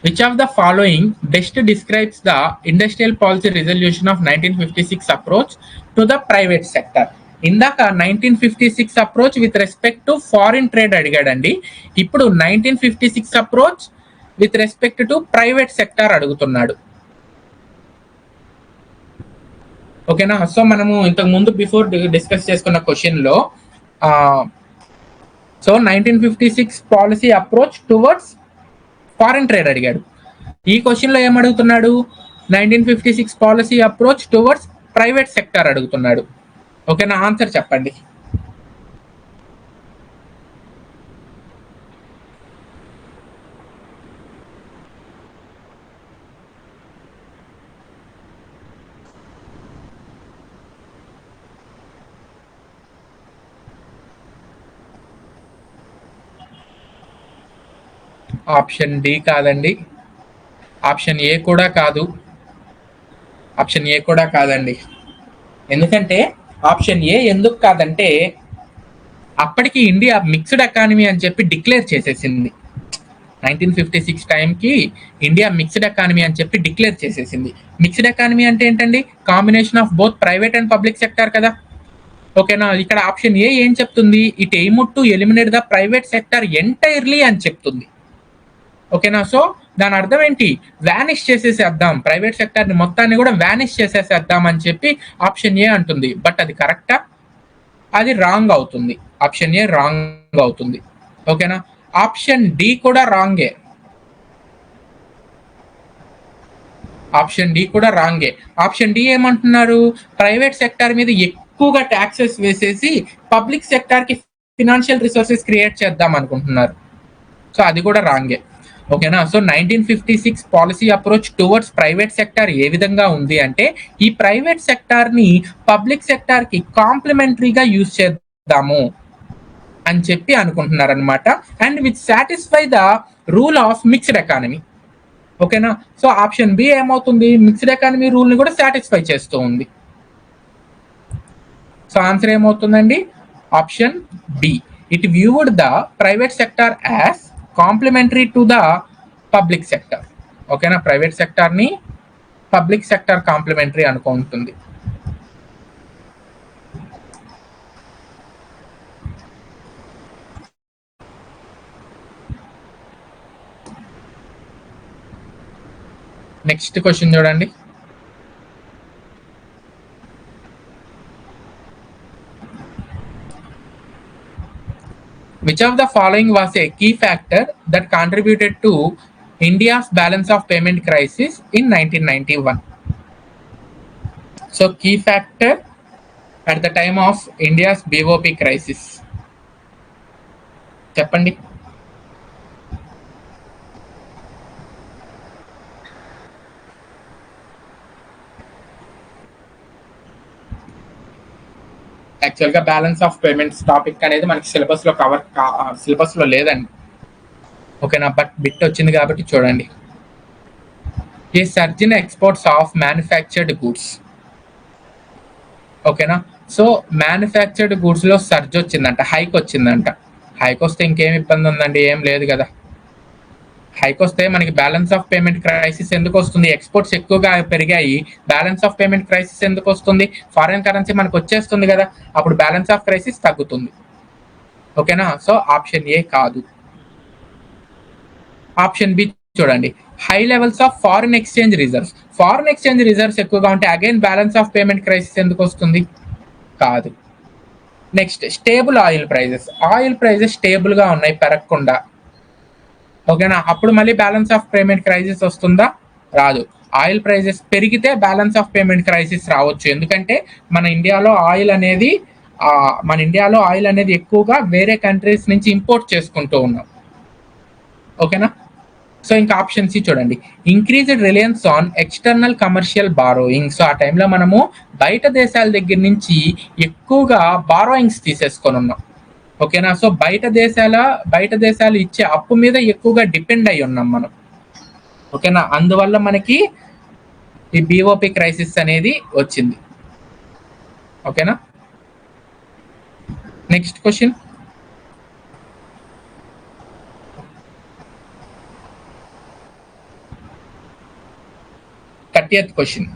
[SPEAKER 1] Which of the following best describes the industrial policy resolution of 1956 approach to the private sector? ఇందాక 1956 approach with respect to foreign trade అడిగాడండి, ఇప్పుడు 1956 approach with respect to private sector అడుగుతున్నాడు. ఓకేనా, సో మనము ఇంతకు ముందు బిఫోర్ డిస్కస్ చేసుకున్న question లో so 1956 policy approach towards foreign trade అడిగాడు. ఈ క్వశ్చన్ లో ఏమడుగుతున్నాడు? 1956 policy approach towards private sector అడుగుతున్నాడు. ఓకేనా, ఆన్సర్ చెప్పండి. ఆప్షన్ డి కాదండి, ఆప్షన్ ఏ కూడా కాదు, ఆప్షన్ ఏ కూడా కాదండి. ఎందుకంటే ఆప్షన్ ఏ ఎందుకు కాదంటే అప్పటికి ఇండియా మిక్స్డ్ ఎకానమీ అని చెప్పి డిక్లేర్ చేసేసింది. 1956 టైంకి ఇండియా మిక్స్డ్ ఎకానమీ అని చెప్పి డిక్లేర్ చేసేసింది. మిక్స్డ్ ఎకానమీ అంటే ఏంటండి? Combination of both private and public sector కదా. ఓకేనా, ఇక్కడ ఆప్షన్ ఏ ఏం చెప్తుంది? It aim to eliminate the private sector entirely అని చెప్తుంది. ఓకేనా, సో దాని అర్థం ఏంటి? వ్యానిష్ చేసేసేద్దాం, ప్రైవేట్ సెక్టర్ ని మొత్తాన్ని కూడా వ్యానిష్ చేసేసేద్దాం అని చెప్పి ఆప్షన్ ఏ అంటుంది. బట్ అది కరెక్టా? అది రాంగ్ అవుతుంది. ఆప్షన్ ఏ రాంగ్ అవుతుంది. ఓకేనా, ఆప్షన్ డి కూడా రాంగే, ఆప్షన్ డి కూడా రాంగే. ఆప్షన్ డి ఏమంటున్నారు? ప్రైవేట్ సెక్టర్ మీద ఎక్కువగా ట్యాక్సెస్ వేసేసి పబ్లిక్ సెక్టర్ కి ఫినాన్షియల్ రిసోర్సెస్ క్రియేట్ చేద్దాం అనుకుంటున్నారు. సో అది కూడా రాంగే. ఓకేనా, so 1956 policy approach towards private sector ఏ విధంగా ఉంది అంటే ఈ ప్రైవేట్ సెక్టర్ ని పబ్లిక్ సెక్టర్ కి కాంప్లిమెంటరీగా యూజ్ చేద్దాము అని చెప్పి అనుకుంటున్నారు అనమాట. And which satisfy the rule of mixed economy. ఓకేనా, సో ఆప్షన్ బి ఏమవుతుంది? మిక్స్డ్ ఎకానమీ రూల్ ని కూడా సాటిస్ఫై చేస్తూ ఉంది. సో ఆన్సర్ ఏమవుతుందండి? Option B. It viewed the private sector as complementary to the public sector. ఓకేనా, ప్రైవేట్ సెక్టర్ ని public sector complementary అనుకుంటుంది. నెక్స్ట్ క్వశ్చన్ చూడండి. Which of the following was a key factor that contributed to India's balance of payment crisis in 1991. So key factor at the time of India's BOP crisis. చెప్పండి. యాక్చువల్గా balance of payments topic అనేది మనకి సిలబస్లో లేదండి. ఓకేనా, but bit వచ్చింది కాబట్టి చూడండి. A surge in exports of manufactured goods. ఓకేనా, సో మ్యానుఫ్యాక్చర్డ్ గూడ్స్లో సర్జ్ వచ్చిందంట, హైక్ వచ్చిందంట. హైక్ వస్తే ఇంకేం ఇబ్బంది ఉందండి? ఏం లేదు కదా. హైక్ వస్తే మనకి బ్యాలెన్స్ ఆఫ్ పేమెంట్ క్రైసిస్ ఎందుకు వస్తుంది? ఎక్స్పోర్ట్స్ ఎక్కువగా పెరిగాయి, బ్యాలెన్స్ ఆఫ్ పేమెంట్ క్రైసిస్ ఎందుకు వస్తుంది? ఫారెన్ కరెన్సీ మనకు వచ్చేస్తుంది కదా, అప్పుడు బ్యాలెన్స్ ఆఫ్ క్రైసిస్ తగ్గుతుంది. ఓకేనా, సో ఆప్షన్ ఏ కాదు. ఆప్షన్ బి చూడండి, high levels of foreign exchange reserves. Foreign exchange reserves ఎక్కువగా ఉంటే again balance of payment crisis ఎందుకు వస్తుంది? కాదు. Next, stable oil prices. Oil prices స్టేబుల్గా ఉన్నాయి, పెరగకుండా. ఓకేనా, అప్పుడు మళ్ళీ బ్యాలెన్స్ ఆఫ్ పేమెంట్ క్రైసిస్ వస్తుందా? రాదు. ఆయిల్ ప్రైజెస్ పెరిగితే బ్యాలెన్స్ ఆఫ్ పేమెంట్ క్రైసిస్ రావచ్చు, ఎందుకంటే మన ఇండియాలో ఆయిల్ అనేది ఎక్కువగా వేరే కంట్రీస్ నుంచి ఇంపోర్ట్ చేసుకుంటూ ఉన్నాం. ఓకేనా, సో ఇంకా ఆప్షన్ సి చూడండి, increased Reliance on external commercial borrowing. So ఆ టైంలో మనము బయట దేశాల దగ్గర నుంచి ఎక్కువగా బారోయింగ్స్ తీసేసుకొని ఉన్నాం. ఓకేనా, సో బయట దేశాలు ఇచ్చే అప్పు మీద ఎక్కువగా డిపెండ్ అయి ఉన్నాం మనం. ఓకేనా, అందువల్ల మనకి ఈ బిఓపి క్రైసిస్ అనేది వచ్చింది. ఓకేనా, next question. Thirtieth question.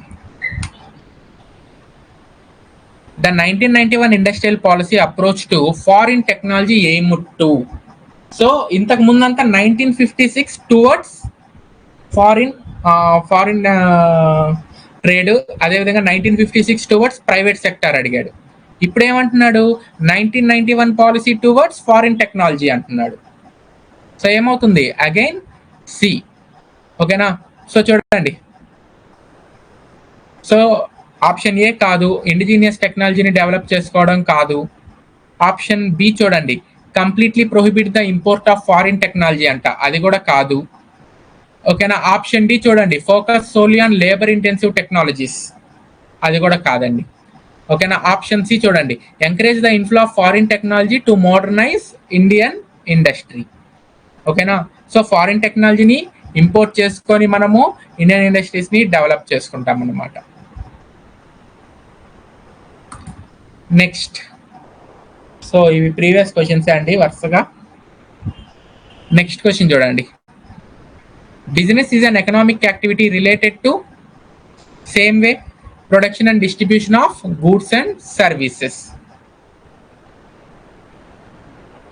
[SPEAKER 1] The 1991 industrial policy approach to foreign technology aimed to. So ఇంతకు ముందంతా 1956 టువర్డ్స్ ఫారిన్ ట్రేడ్, అదేవిధంగా 1956 టువర్డ్స్ ప్రైవేట్ సెక్టర్ అడిగాడు. ఇప్పుడు ఏమంటున్నాడు? 1991 పాలసీ టువర్డ్స్ ఫారిన్ టెక్నాలజీ అంటున్నాడు. సో ఏమవుతుంది? Again C. ఓకేనా, సో చూడండి, సో ఆప్షన్ ఏ కాదు, ఇండిజినియస్ టెక్నాలజీని డెవలప్ చేసుకోవడం కాదు. ఆప్షన్ బి చూడండి, completely prohibit the import of foreign technology అంట, అది కూడా కాదు. ఓకేనా, ఆప్షన్ డి చూడండి, focus solely on labour intensive technologies, అది కూడా కాదండి. ఓకేనా, ఆప్షన్ సి చూడండి, encourage the inflow of foreign technology to modernise Indian industry. ఓకేనా, సో ఫారిన్ టెక్నాలజీని ఇంపోర్ట్ చేసుకొని మనము ఇండియన్ ఇండస్ట్రీస్ని డెవలప్ చేసుకుంటాం అన్నమాట. నెక్స్ట్, సో ఇవి ప్రీవియస్ క్వశ్చన్స్ అండి వరుసగా. నెక్స్ట్ క్వశ్చన్ చూడండి, business is an economic activity related to same way production and distribution of goods and services.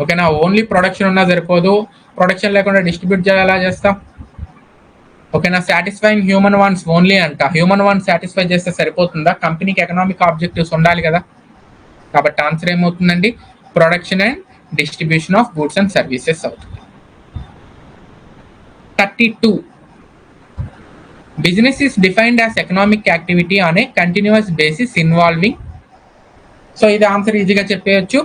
[SPEAKER 1] ఓకేనా, ఓన్లీ ప్రొడక్షన్ ఉన్నా సరిపోదు, ప్రొడక్షన్ లేకుండా డిస్ట్రిబ్యూట్ ఎలా చేస్తాం? ఓకేనా, సాటిస్ఫైయింగ్ హ్యూమన్ వాంట్స్ ఓన్లీ అంట. హ్యూమన్ వాంట్స్ సాటిస్ఫై చేస్తే సరిపోతుందా? కంపెనీకి ఎకనామిక్ ఆబ్జెక్టివ్స్ ఉండాలి కదా. కాబట్టి ఆన్సర్ ఏమవుతుందండి? Production and distribution of goods and services అవుతుంది. 32, business is defined as economic activity on a continuous basis involving. So ఇది ఆన్సర్ ఈజీగా చెప్పేయచ్చు.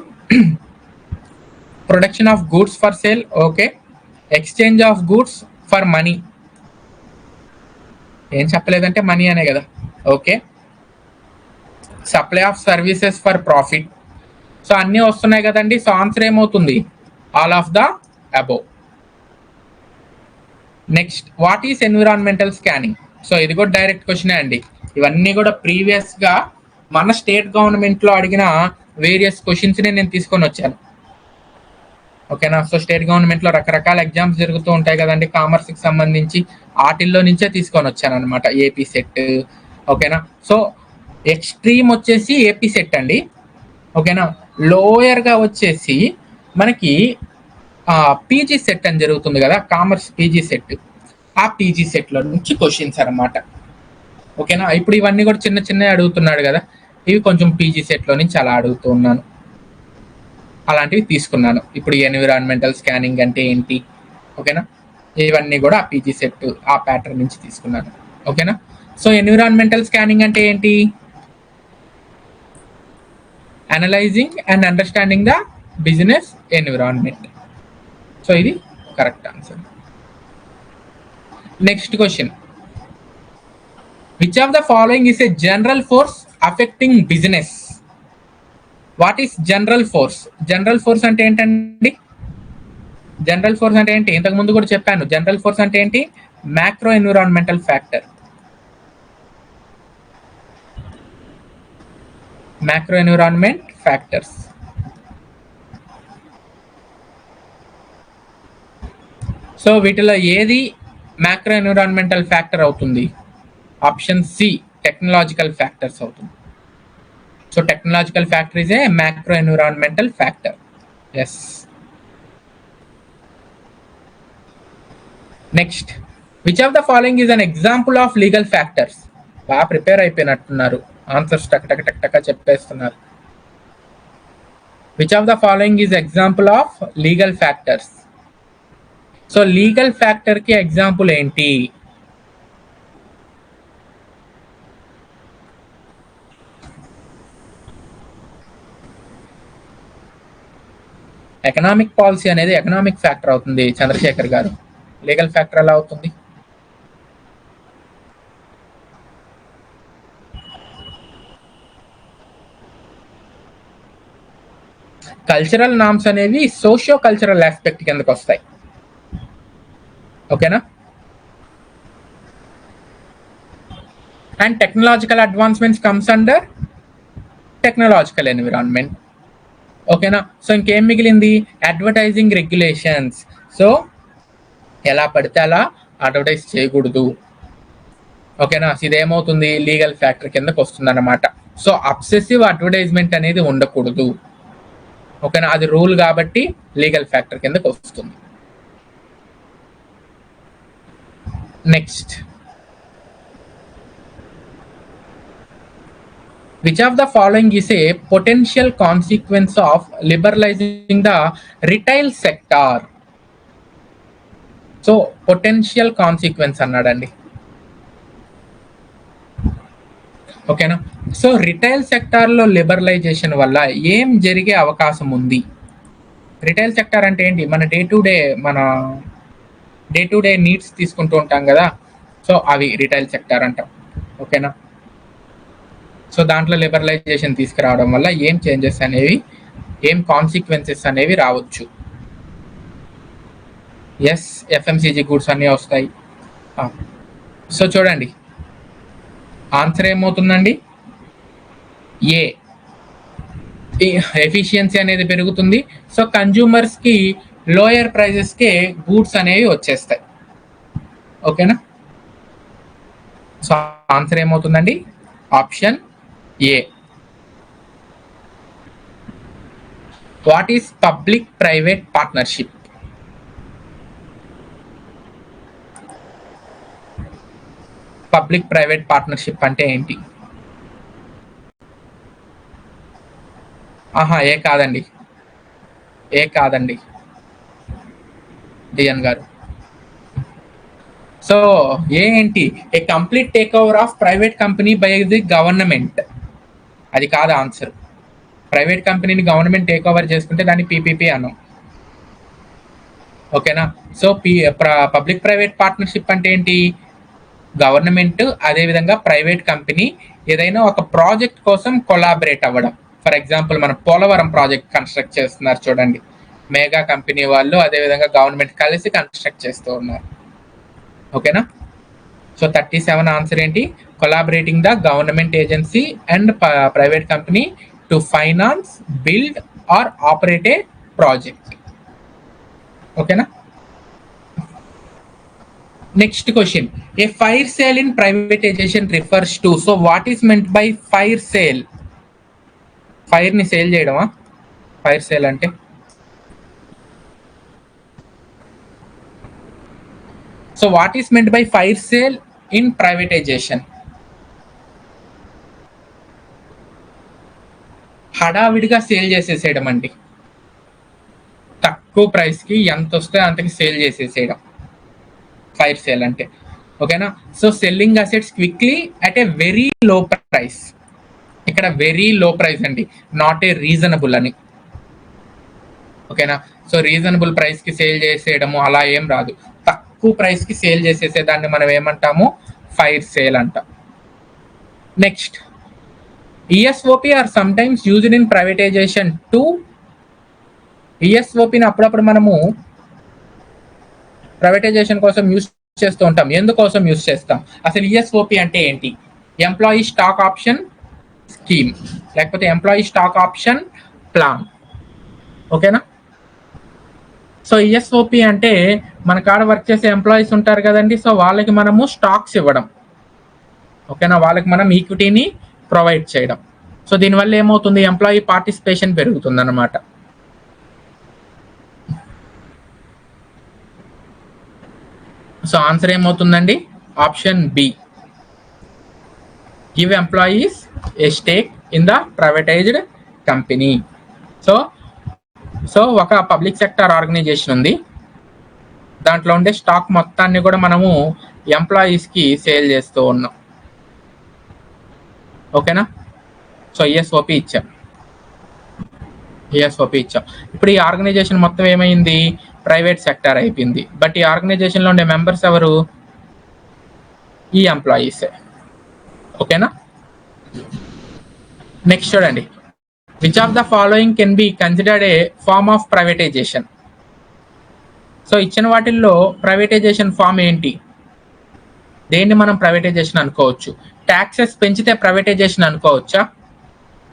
[SPEAKER 1] Production of goods for sale, okay. Exchange of goods for money, ఏం చెప్పలేదంటే money అనే కదా, okay. Supply of services for profit. So అన్నీ వస్తున్నాయి కదండి. సో ఆన్సర్ ఏమవుతుంది? All of the above. Next, what is environmental scanning? So ఇది కూడా డైరెక్ట్ క్వశ్చనే అండి. ఇవన్నీ కూడా ప్రీవియస్గా మన స్టేట్ గవర్నమెంట్లో అడిగిన వేరియస్ క్వశ్చన్స్ని నేను తీసుకొని వచ్చాను. ఓకేనా, సో స్టేట్ గవర్నమెంట్లో రకరకాల ఎగ్జామ్స్ జరుగుతూ ఉంటాయి కదండి, కామర్స్కి సంబంధించి, వాటిల్లో నుంచే తీసుకొని వచ్చాను అనమాట. ఏపీ సెట్, ఓకేనా. సో ఎక్స్ట్రీమ్ వచ్చేసి ఏపీ సెట్ అండి, ఓకేనా. లోయర్గా వచ్చేసి మనకి పీజీ సెట్ అని జరుగుతుంది కదా, కామర్స్ పీజీ సెట్. ఆ పీజీ సెట్లో నుంచి క్వశ్చన్స్ అనమాట. ఓకేనా, ఇప్పుడు ఇవన్నీ కూడా చిన్న చిన్న అడుగుతున్నాడు కదా, ఇవి కొంచెం పీజీ సెట్లో నుంచి అలా అడుగుతూ ఉన్నాను, అలాంటివి తీసుకున్నాను. ఇప్పుడు ఎన్విరాన్మెంటల్ స్కానింగ్ అంటే ఏంటి? ఓకేనా, ఇవన్నీ కూడా ఆ పీజీ సెట్ ఆ ప్యాటర్న్ నుంచి తీసుకున్నాను. ఓకేనా. సో ఎన్విరాన్మెంటల్ స్కానింగ్ అంటే ఏంటి? Analysing and understanding the business environment. So ఇది correct answer. Next question, which of the following is a general force affecting business? What is general force? General force అంటే ఏంటండి? General force అంటే ఏంటి? ఇంతకు ముందు కూడా చెప్పాను. జనరల్ ఫోర్స్ అంటే ఏంటి? Macro environmental factor. Macro environment factors. So వీటిలో ఏది మ్యాక్రో ఎన్విరాన్మెంటల్ ఫ్యాక్టర్ అవుతుంది? ఆప్షన్ సి టెక్నాలజికల్ ఫ్యాక్టర్స్ అవుతుంది. So technological factor is a macro environmental factor. Yes. Next, which of the following is an example of legal factors? బాగా prepare అయిపోయినట్టున్నారు, answers టక్ టక్ టక్ టక్ చెప్పేస్తున్నారు. Which of the following is example of legal factors? So legal factor కి example ఏంటి? Economic policy అనేది ఎకనామిక్ ఫ్యాక్టర్ అవుతుంది చంద్రశేఖర్ గారు. లీగల్ ఫ్యాక్టర్ ఎలా అవుతుంది? కల్చరల్ నామ్స్ అనేవి సోషియో కల్చరల్ ఆస్పెక్ట్ కిందకి వస్తాయి. ఓకేనా. And technological advancements comes under technological environment. ఓకేనా. సో ఇంకేం మిగిలింది? Advertising regulations. సో ఎలా పడితే అలా అడ్వర్టైజ్ చేయకూడదు. ఓకేనా. ఇదేమవుతుంది? లీగల్ ఫ్యాక్టర్ కిందకి వస్తుంది అన్నమాట. సో అబ్సెసివ్ అడ్వర్టైజ్మెంట్ అనేది ఉండకూడదు. ఓకేనా. అది రూల్ కాబట్టి లీగల్ ఫ్యాక్టర్ కిందకి వస్తుంది. Next, which of the following is a potential consequence of liberalizing the retail sector? So potential consequence అన్నాడండి. ఓకేనా. సో రిటైల్ సెక్టార్లో లిబరలైజేషన్ వల్ల ఏం జరిగే అవకాశం ఉంది? రిటైల్ సెక్టార్ అంటే ఏంటి? మన డే టు డే నీడ్స్ తీసుకుంటూ ఉంటాం కదా, సో అవి రిటైల్ సెక్టార్ అంటాం. ఓకేనా. సో దాంట్లో లిబరలైజేషన్ తీసుకురావడం వల్ల ఏం చేంజెస్ అనేవి, ఏం కాన్సిక్వెన్సెస్ అనేవి రావచ్చు? ఎస్, ఎఫ్ఎంసీజీ గూడ్స్ అన్నీ వస్తాయి. సో చూడండి, ఆన్సర్ ఏమవుతుందండి? ఏ, ఎఫిషియన్సీ అనేది పెరుగుతుంది. సో కన్జ్యూమర్స్కి లోయర్ ప్రైజెస్కే గూడ్స్ అనేవి వచ్చేస్తాయి. ఓకేనా. సో ఆన్సర్ ఏమవుతుందండి? Option A. What is public private partnership? Public private partnership అంటే ఏంటి? ఏ కాదండి, ఏ కాదండి డిఎన్ గారు. సో ఏంటి? ఏ complete take over of private company by the government. అది కాదు ఆన్సర్. ప్రైవేట్ కంపెనీని గవర్నమెంట్ టేక్ ఓవర్ చేసుకుంటే దాన్ని పీపీపీ అన్నాం. ఓకేనా. సో పబ్లిక్ ప్రైవేట్ పార్ట్నర్షిప్ అంటే ఏంటి? గవర్నమెంట్ అదేవిధంగా ప్రైవేట్ కంపెనీ ఏదైనా ఒక ప్రాజెక్ట్ కోసం కొలాబరేట్ అవ్వడం. ఫర్ ఎగ్జాంపుల్ మన పోలవరం ప్రాజెక్ట్ కన్స్ట్రక్ట్ చేస్తున్నారు చూడండి, మేగా కంపెనీ వాళ్ళు అదేవిధంగా గవర్నమెంట్ కలిసి కన్స్ట్రక్ట్ చేస్తూ ఉన్నారు. ఓకేనా. సో 37 ఆన్సర్ ఏంటి? Collaborating the government agency and private company to finance, build or operate a project. ఓకేనా. Next question, a fire sale in privatisation refers to. So what is meant by fire sale? Fire ని sale చేయడమా fire sale అంటే? So what is meant by fire sale in privatisation? హడావిడిగా sale చేసేసేయడం అండి. తక్కువ ప్రైస్కి ఎంత వస్తే అంతకి సేల్ చేసేసేయడం. ఫైర్ సేల్ అంటే. ఓకేనా. So selling assets quickly at a very low price. ఇక్కడ వెరీ లో ప్రైస్ అండి, నాట్ ఏ రీజనబుల్ అని. ఓకేనా. సో రీజనబుల్ ప్రైస్ కి సేల్ చేసేయడము అలా ఏం రాదు, తక్కువ ప్రైస్ కి సేల్ చేసేసేదాన్ని మనం ఏమంటాము, ఫైర్ సేల్ అంటాం. Next, ESOP or sometimes used in privatisation to. ESOPని అప్పుడప్పుడు మనము ప్రైవేటైజేషన్ కోసం యూజ్ చేస్తూ ఉంటాం. ఎందుకోసం యూజ్ చేస్తాం అసలు? ESOP అంటే ఏంటి? ఎంప్లాయీ స్టాక్ ఆప్షన్ స్కీమ్, లేకపోతే ఎంప్లాయీ స్టాక్ ఆప్షన్ ప్లాన్. ఓకేనా. సో ESOP అంటే మన కాడ వర్క్ చేసే ఎంప్లాయీస్ ఉంటారు కదండి, సో వాళ్ళకి మనము స్టాక్స్ ఇవ్వడం. ఓకేనా. వాళ్ళకి మనం ఈక్విటీని ప్రొవైడ్ చేయడం. సో దీనివల్ల ఏమవుతుంది, ఎంప్లాయీ పార్టిసిపేషన్ పెరుగుతుంది అన్నమాట. సో ఆన్సర్ ఏమవుతుందండి, option B. Give employees a stake in the privatised company. So ఒక పబ్లిక్ సెక్టర్ ఆర్గనైజేషన్ ఉంది, దాంట్లో ఉండే స్టాక్ మొత్తాన్ని కూడా మనము ఎంప్లాయీస్కి సేల్ చేస్తూ ఉన్నాం. ఓకేనా. సో ESOP ఇచ్చాం. ఇప్పుడు ఈ ఆర్గనైజేషన్ మొత్తం ఏమైంది, ప్రైవేట్ సెక్టర్ అయిపోయింది. బట్ ఈ ఆర్గనైజేషన్లో ఉండే మెంబర్స్ ఎవరు, ఈ ఎంప్లాయీసే. ఓకేనా. నెక్స్ట్ చూడండి, which of the following can be considered a form of privatisation. So ఇచ్చిన వాటిల్లో ప్రైవేటైజేషన్ ఫామ్ ఏంటి, దేన్ని మనం ప్రైవేటైజేషన్ అనుకోవచ్చు? ట్యాక్సెస్ పెంచితే ప్రైవేటైజేషన్ అనుకోవచ్చా?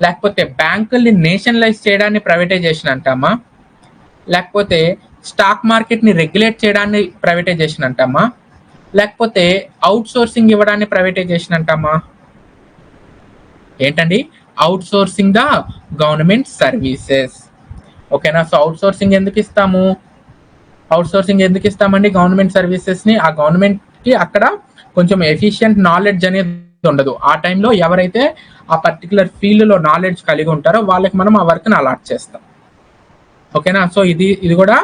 [SPEAKER 1] లేకపోతే బ్యాంకుల్ని నేషనలైజ్ చేయడాన్ని ప్రైవేటైజేషన్ అంటామా? లేకపోతే స్టాక్ మార్కెట్ని రెగ్యులేట్ చేయడాన్ని ప్రైవేటైజేషన్ అంటామా? లేకపోతే అవుట్ సోర్సింగ్ ఇవ్వడాన్ని ప్రైవేటైజేషన్ అంటామా? ఏంటండి, out sourcing the government services. ఓకేనా. సో అవుట్ సోర్సింగ్ ఎందుకు ఇస్తామండి గవర్నమెంట్ సర్వీసెస్ని? ఆ గవర్నమెంట్కి అక్కడ కొంచెం ఎఫిషియెంట్ నాలెడ్జ్ అనేది ఉండదు. ఆ టైంలో ఎవరైతే ఆ పర్టికులర్ ఫీల్డ్లో నాలెడ్జ్ కలిగి ఉంటారో వాళ్ళకి మనం ఆ వర్క్ని అలాట్ చేస్తాం. ఓకేనా. సో ఇది కూడా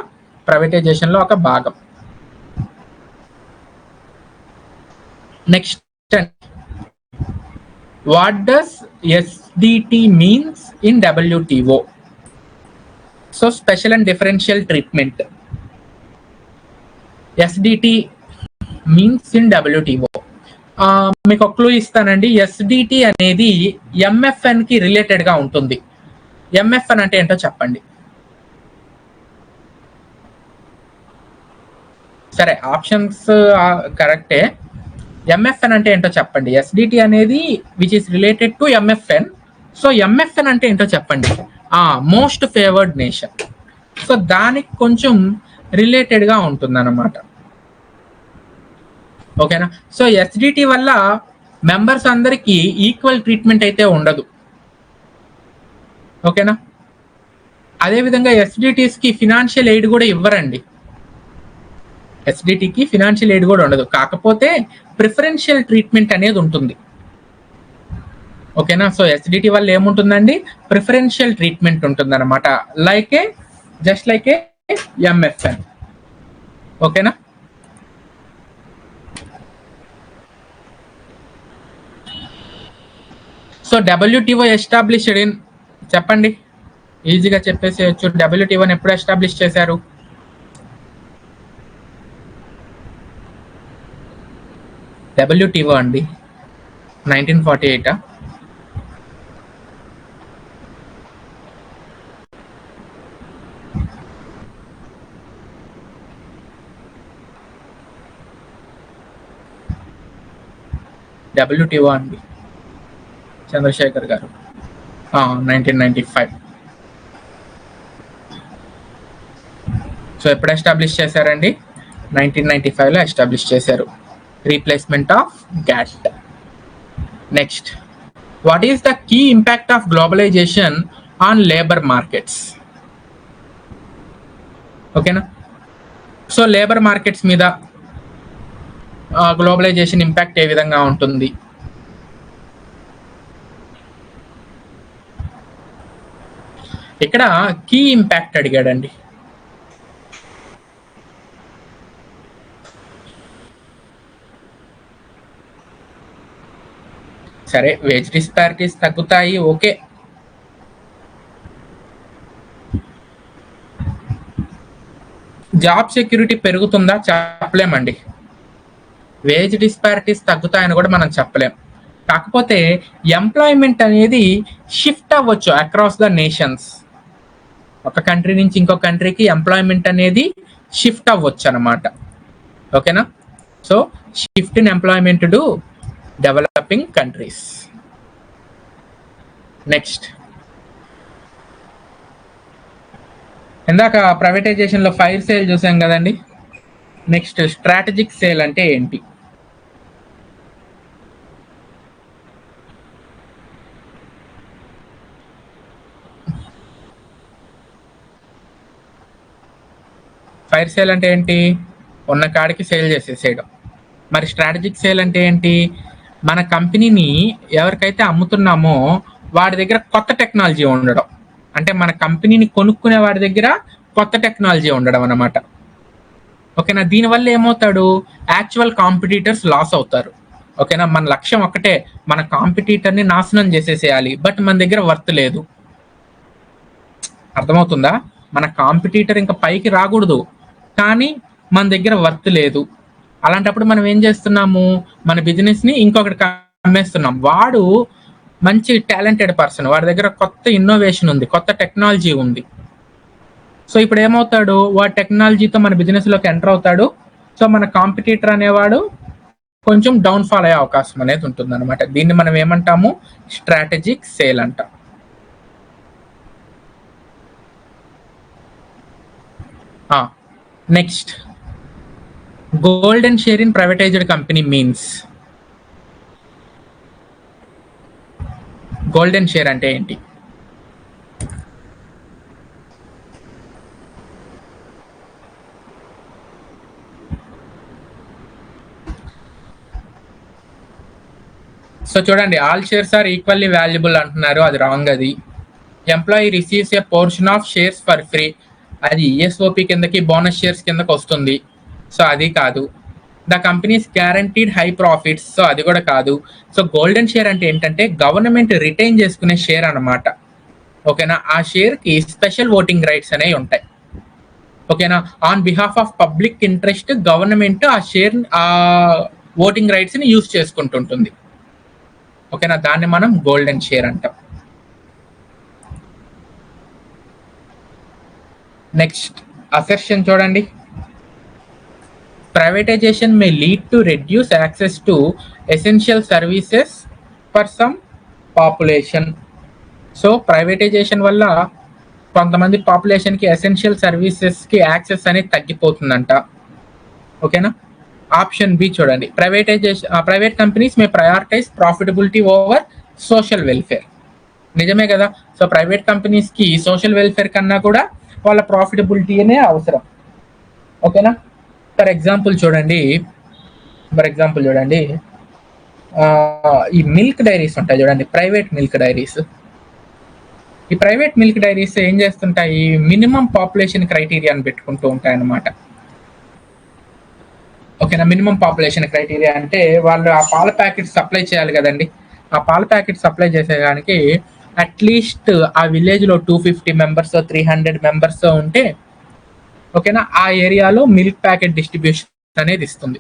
[SPEAKER 1] ప్రైవేటైజేషన్లో ఒక భాగం. Next, what does SDT means in WTO? So special and differential treatment. SDT means in WTO. మీకు ఒక క్లూ ఇస్తానండి. SDT అనేది MFN కి రిలేటెడ్ గా ఉంటుంది. MFN అంటే ఏంటో చెప్పండి. సరే, ఆప్షన్స్ కరెక్టే. MFN అంటే ఏంటో చెప్పండి. SDT అనేది which is related to MFN. So MFN అంటే ఏంటో చెప్పండి. Most favoured nation. సో దానికి కొంచెం రిలేటెడ్ గా ఉంటుంది అన్నమాట. ఓకేనా. సో SDT వల్ల మెంబర్స్ అందరికీ ఈక్వల్ ట్రీట్మెంట్ అయితే ఉండదు. ఓకేనా. అదేవిధంగా SDTస్కి ఫినాన్షియల్ ఎయిడ్ కూడా ఇవ్వరండి. SDTకి ఫినాన్షియల్ ఎయిడ్ కూడా ఉండదు, కాకపోతే ప్రిఫరెన్షియల్ ట్రీట్మెంట్ అనేది ఉంటుంది. ఓకేనా. సో SDT వల్ల ఏముంటుందండి, ప్రిఫరెన్షియల్ ట్రీట్మెంట్ ఉంటుంది అనమాట, జస్ట్ లైక్ ఏ MFN. ఓకేనా. సో WTO ఎస్టాబ్లిష్డ్ ఇన్, చెప్పండి, ఈజీగా చెప్పేసేయచ్చు. WTOని ఎప్పుడు ఎస్టాబ్లిష్ చేశారు? WTO అండి 1948. WTO అండి చంద్రశేఖర్ గారు 1995. సో ఎప్పుడు ఎస్టాబ్లిష్ చేశారండి? 1995లో ఎస్టాబ్లిష్ చేశారు. Replacement of GATT. Next, what is the key impact of globalisation on labour markets? ఓకేనా. సో లేబర్ మార్కెట్స్ మీద గ్లోబలైజేషన్ ఇంపాక్ట్ ఏ విధంగా ఉంటుంది? ఇక్కడ కీ ఇంపాక్ట్ అడిగాడండి. సరే, వేజ్ డిస్పారిటీస్ తగ్గుతాయి, ఓకే. జాబ్ సెక్యూరిటీ పెరుగుతుందా? చెప్పలేమండి. వేజ్ డిస్పారిటీస్ తగ్గుతాయని కూడా మనం చెప్పలేం. కాకపోతే ఎంప్లాయ్మెంట్ అనేది షిఫ్ట్ అవ్వచ్చు అక్రాస్ ద నేషన్స్. ఒక కంట్రీ నుంచి ఇంకో కంట్రీకి ఎంప్లాయ్మెంట్ అనేది షిఫ్ట్ అవ్వచ్చు అనమాట. ఓకేనా? So shift in employment to developing countries. Next, ఇందాక ప్రైవేటైజేషన్లో ఫైర్ సేల్ చూసాం కదండి. నెక్స్ట్, స్ట్రాటజిక్ సేల్ అంటే ఏంటి? ఫైర్ సేల్ అంటే ఏంటి? ఉన్న కాడికి సేల్ చేసేసేయడం. మరి స్ట్రాటజిక్ సేల్ అంటే ఏంటి? మన కంపెనీని ఎవరికైతే అమ్ముతున్నామో వాడి దగ్గర కొత్త టెక్నాలజీ ఉండడం. అంటే మన కంపెనీని కొనుక్కునే వాడి దగ్గర కొత్త టెక్నాలజీ ఉండడం అన్నమాట. ఓకేనా? దీనివల్ల ఏమవుతాడు? యాక్చువల్ కాంపిటీటర్స్ లాస్ అవుతారు. ఓకేనా? మన లక్ష్యం ఒక్కటే, మన కాంపిటీటర్ని నాశనం చేసేసేయాలి. బట్ మన దగ్గర వర్త్ లేదు. అర్థమవుతుందా? మన కాంపిటీటర్ ఇంకా పైకి రాకూడదు, కానీ మన దగ్గర వర్త్ లేదు. అలాంటప్పుడు మనం ఏం చేస్తున్నాము? మన బిజినెస్ని ఇంకొకటి అమ్మేస్తున్నాం. వాడు మంచి టాలెంటెడ్ పర్సన్, వాడి దగ్గర కొత్త ఇన్నోవేషన్ ఉంది, కొత్త టెక్నాలజీ ఉంది. సో ఇప్పుడు ఏమవుతాడు? వాడి టెక్నాలజీతో మన బిజినెస్లోకి ఎంటర్ అవుతాడు. సో మన కాంపిటీటర్ అనేవాడు కొంచెం డౌన్ఫాల్ అయ్యే అవకాశం అనేది ఉంటుంది అనమాట. దీన్ని మనం ఏమంటాము? స్ట్రాటజిక్ సేల్ అంటాం. Next, golden share in privatised company means. Golden share అంటే ఏంటి? సో చూడండి, all shares are equally valuable అంటున్నారు. అది రాంగ్. అది employee receives a portion of shares for free, అది ఈఎస్ఓపి కిందకి, బోనస్ షేర్స్ కిందకి వస్తుంది. సో అది కాదు. The companies guaranteed high profits, so అది కూడా కాదు. సో గోల్డెన్ షేర్ అంటే ఏంటంటే గవర్నమెంట్ రిటైన్ చేసుకునే షేర్ అనమాట. ఓకేనా? ఆ షేర్కి స్పెషల్ ఓటింగ్ రైట్స్ అనేవి ఉంటాయి. ఓకేనా? On behalf of public interest government ఆ షేర్, ఆ ఓటింగ్ రైట్స్ని యూజ్ చేసుకుంటుంటుంది. ఓకేనా? దాన్ని మనం గోల్డెన్ షేర్ అంటాం. నెక్స్ట్, అసెర్షన్ చూడండి. Privatisation may lead to reduce access to essential services for some population. So privatisation వల్ల కొంతమంది పాపులేషన్కి ఎసెన్షియల్ సర్వీసెస్కి యాక్సెస్ అనేది తగ్గిపోతుందంట. ఓకేనా? ఆప్షన్ బి చూడండి. Private companies may prioritise profitability over social welfare. నిజమే కదా? సో ప్రైవేట్ కంపెనీస్కి సోషల్ వెల్ఫేర్ కన్నా కూడా వాళ్ళ ప్రాఫిటబిలిటీనే అవసరం. ఓకేనా? ఫర్ ఎగ్జాంపుల్ చూడండి, ఈ మిల్క్ డైరీస్ ఉంటాయి చూడండి, ప్రైవేట్ మిల్క్ డైరీస్. ఈ ప్రైవేట్ మిల్క్ డైరీస్ ఏం చేస్తుంటాయి? మినిమం పాపులేషన్ క్రైటీరియాని పెట్టుకుంటూ ఉంటాయి అన్నమాట. ఓకేనా? మినిమం పాపులేషన్ క్రైటీరియా అంటే వాళ్ళు ఆ పాల ప్యాకెట్ సప్లై చేయాలి కదండి. ఆ పాల ప్యాకెట్ సప్లై చేసేదానికి అట్లీస్ట్ ఆ విలేజ్లో 250 మెంబర్స్, 300 మెంబర్స్ ఉంటే, ఓకేనా, ఆ ఏరియాలో మిల్క్ ప్యాకెట్ డిస్ట్రిబ్యూషన్ అనేది ఇస్తుంది.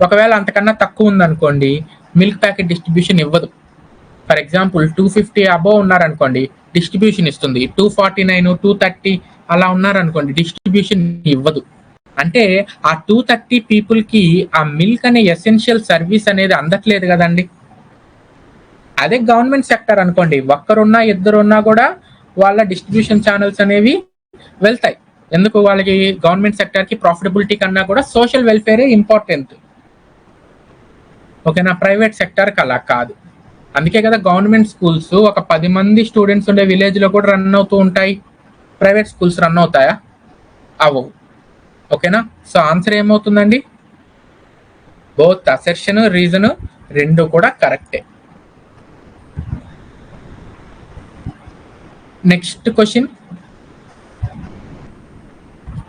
[SPEAKER 1] ఒకవేళ అంతకన్నా తక్కువ ఉందనుకోండి, మిల్క్ ప్యాకెట్ డిస్ట్రిబ్యూషన్ ఇవ్వదు. ఫర్ ఎగ్జాంపుల్ 250 అబోవ్ ఉన్నారనుకోండి, డిస్ట్రిబ్యూషన్ ఇస్తుంది. 249, 230 అలా ఉన్నారనుకోండి, డిస్ట్రిబ్యూషన్ ఇవ్వదు. అంటే ఆ 230 పీపుల్కి ఆ మిల్క్ అనే ఎసెన్షియల్ సర్వీస్ అనేది అందట్లేదు కదండి. అదే గవర్నమెంట్ సెక్టర్ అనుకోండి, ఒక్కరున్నా ఇద్దరున్నా కూడా వాళ్ళ డిస్ట్రిబ్యూషన్ ఛానల్స్ అనేవి వెళ్తాయి. ఎందుకు? వాళ్ళకి గవర్నమెంట్ సెక్టర్కి ప్రాఫిటబిలిటీ కన్నా కూడా సోషల్ వెల్ఫేరే ఇంపార్టెంట్. ఓకేనా? ప్రైవేట్ సెక్టర్కి అలా కాదు. అందుకే కదా గవర్నమెంట్ స్కూల్స్ ఒక 10 మంది స్టూడెంట్స్ ఉండే విలేజ్లో కూడా రన్ అవుతూ ఉంటాయి. ప్రైవేట్ స్కూల్స్ రన్ అవుతాయా? అవ్వవు. ఓకేనా? సో ఆన్సర్ ఏమవుతుందండి? బోత్ అసెర్షన్, రీజన్ రెండు కూడా కరెక్టే. Next question,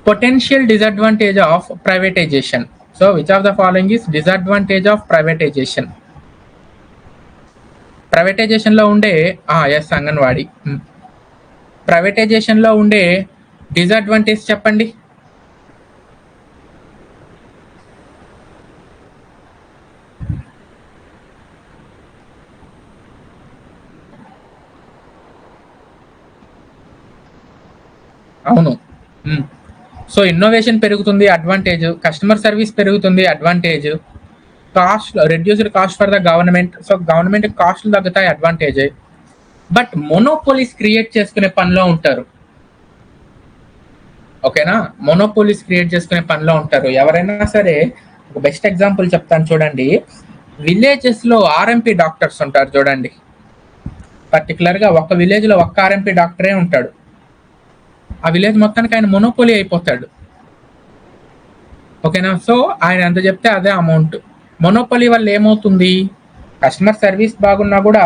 [SPEAKER 1] potential disadvantage of privatization. So which of the following is disadvantage of privatization? ప్రైవేటైజేషన్లో ఉండే ఎస్ అంగన్వాడీ. ప్రైవేటైజేషన్లో ఉండే డిసడ్వాంటేజ్ చెప్పండి. అవును. సో ఇన్నోవేషన్ పెరుగుతుంది, అడ్వాంటేజ్. కస్టమర్ సర్వీస్ పెరుగుతుంది, advantage. Cost reduced cost for the government, so government కాస్ట్లు తగ్గుతాయి, అడ్వాంటేజ్. బట్ మొనోపోలీస్ క్రియేట్ చేసుకునే పనిలో ఉంటారు. ఓకేనా, మొనోపోలీస్ క్రియేట్ చేసుకునే పనిలో ఉంటారు ఎవరైనా సరే. ఒక బెస్ట్ ఎగ్జాంపుల్ చెప్తాను చూడండి. విలేజెస్ లో ఆర్ఎంపీ డాక్టర్స్ ఉంటారు చూడండి. పర్టికులర్ గా ఒక విలేజ్ లో ఒక్క ఆర్ఎంపీ డాక్టరే ఉంటాడు. ఆ విలేజ్ మొత్తానికి ఆయన మొనోపోలీ అయిపోతాడు. ఓకేనా, సో ఆయన ఎంత చెప్తే అదే అమౌంట్. మొనోపోలీ వల్ల ఏమవుతుంది, కస్టమర్ సర్వీస్ బాగున్నా కూడా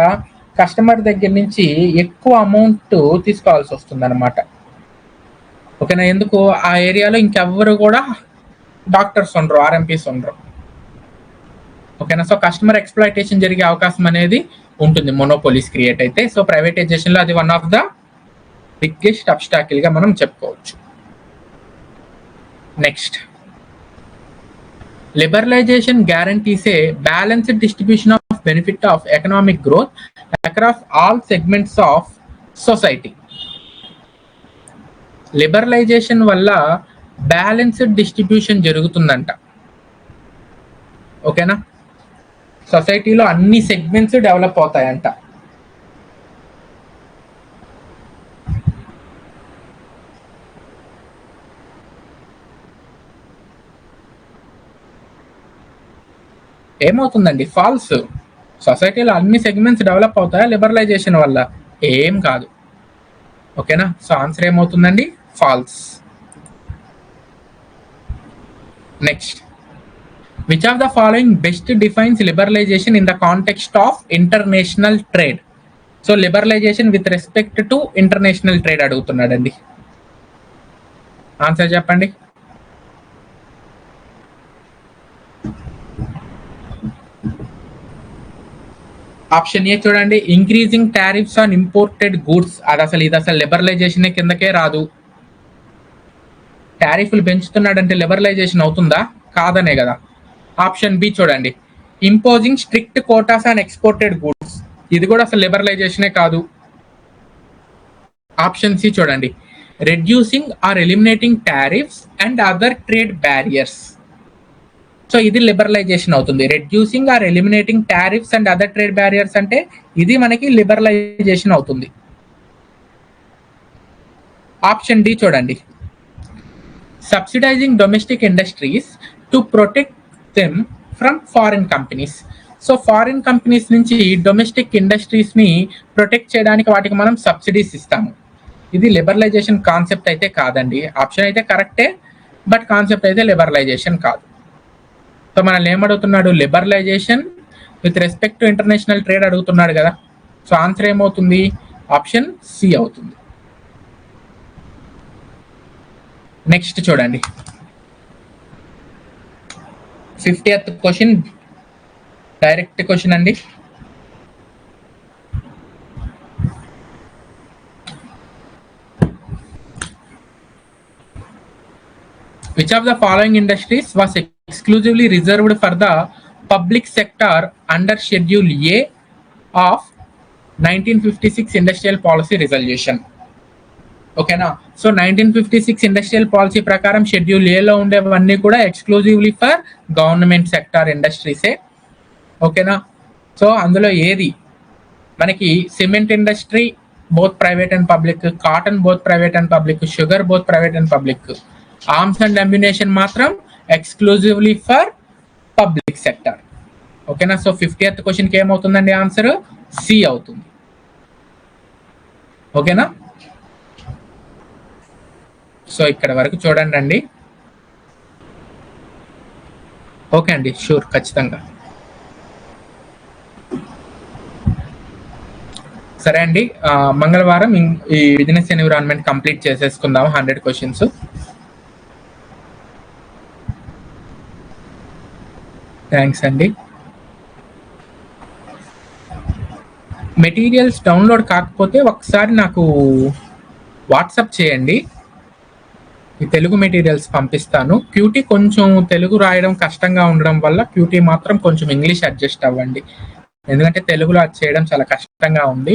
[SPEAKER 1] కస్టమర్ దగ్గర నుంచి ఎక్కువ అమౌంట్ తీసుకోవాల్సి వస్తుంది అనమాట. ఓకేనా, ఎందుకు ఆ ఏరియాలో ఇంకెవ్వరు కూడా డాక్టర్స్ ఉండరు, ఆర్ఎంపీస్ ఉండరు. ఓకేనా, సో కస్టమర్ ఎక్స్ప్లాయిటేషన్ జరిగే అవకాశం అనేది ఉంటుంది మొనోపోలీస్ క్రియేట్ అయితే. సో ప్రైవేటైజేషన్లో అది one of the biggest obstacle గా మనం చెప్పుకోవచ్చు. Next, liberalisation guarantees a balanced distribution of benefit of economic growth across all segments of society. Liberalisation వల్ల బ్యాలెన్స్డ్ డిస్ట్రిబ్యూషన్ జరుగుతుందంట. ఓకేనా, సొసైటీలో అన్ని సెగ్మెంట్స్ డెవలప్ అవుతాయంట. ఏమవుతుందండి, ఫాల్స్. సొసైటీలో అన్ని సెగ్మెంట్స్ డెవలప్ అవుతాయా లిబరలైజేషన్ వల్ల? ఏం కాదు. ఓకేనా, సో ఆన్సర్ ఏమవుతుందండి, false. Next, which of the following best defines liberalisation in the context of international trade? So liberalisation with respect to international trade అడుగుతున్నాడండి. ఆన్సర్ చెప్పండి. ఆప్షన్ ఏ చూడండి, increasing tariffs on imported goods. ఇది అసలు liberalisation కిందకే రాదు. టారిఫ్లు పెంచుతున్నాడంటే liberalisation అవుతుందా? కాదనే కదా. ఆప్షన్ బి చూడండి, imposing strict quotas on exported goods. ఇది కూడా అసలు లిబరలైజేషనే కాదు. ఆప్షన్ సి చూడండి, reducing or eliminating tariffs and other trade barriers. So ఇది లిబరలైజేషన్ అవుతుంది. Reducing or eliminating tariffs and other trade barriers అంటే ఇది మనకి లిబరలైజేషన్ అవుతుంది. ఆప్షన్ డి చూడండి, subsidising domestic industries to protect them from foreign companies. So foreign companies నుంచి domestic industries ని protect చేయడానికి వాటికి మనం సబ్సిడీస్ ఇస్తాము. ఇది లిబరలైజేషన్ కాన్సెప్ట్ అయితే కాదండి. ఆప్షన్ అయితే కరెక్టే, బట్ కాన్సెప్ట్ అయితే లిబరలైజేషన్ కాదు. సో మనల్ని ఏమడుగుతున్నాడు, liberalisation with respect to international trade అడుగుతున్నాడు కదా. సో ఆన్సర్ ఏమవుతుంది, ఆప్షన్ సి అవుతుంది. నెక్స్ట్ చూడండి, 50th క్వశ్చన్ డైరెక్ట్ క్వశ్చన్ అండి. Which of the following industries was exclusively reserved for the public sector under Schedule A of 1956 Industrial Policy Resolution? ఓకేనా, so 1956 industrial policy ప్రకారం schedule ఏలో ఉండేవన్నీ కూడా exclusively for government sector ఇండస్ట్రీసే. ఓకేనా, so అందులో ఏది మనకి cement industry both private and public, cotton both private and public, sugar both private and public, arms and ammunition మాత్రం exclusively for public sector. ఓకేనా, so 50th క్వశ్చన్కి ఏమవుతుందండి, ఆన్సర్ సి అవుతుంది. ఓకేనా, సో ఇక్కడ వరకు చూడండి అండి. ఓకే అండి, షూర్, ఖచ్చితంగా. సరే అండి, మంగళవారం ఈ బిజినెస్ ఎన్విరాన్మెంట్ కంప్లీట్ చేసేసుకుందాం 100 క్వశ్చన్స్. థ్యాంక్స్ అండి. మెటీరియల్స్ డౌన్లోడ్ కాకపోతే ఒకసారి నాకు వాట్సాప్ చేయండి, ఈ తెలుగు మెటీరియల్స్ పంపిస్తాను. క్యూటీ కొంచెం తెలుగు రాయడం కష్టంగా ఉండడం వల్ల క్యూటీ మాత్రం కొంచెం ఇంగ్లీష్ అడ్జస్ట్ అవ్వండి, ఎందుకంటే తెలుగులో అది చేయడం చాలా కష్టంగా ఉంది.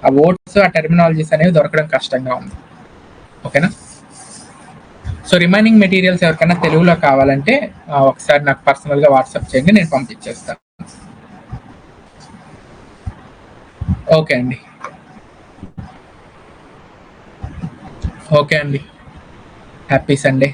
[SPEAKER 1] ఆ వర్డ్స్, ఆ టెర్మినాలజీస్ అనేవి దొరకడం కష్టంగా ఉంది. ఓకేనా? సో రిమైనింగ్ మెటీరియల్స్ ఎవరికైనా తెలుగులో కావాలంటే ఒకసారి నాకు పర్సనల్గా వాట్సాప్ చేయండి, నేను పంపించేస్తాను. ఓకే అండి. ఓకే అండి, హ్యాపీ సండే.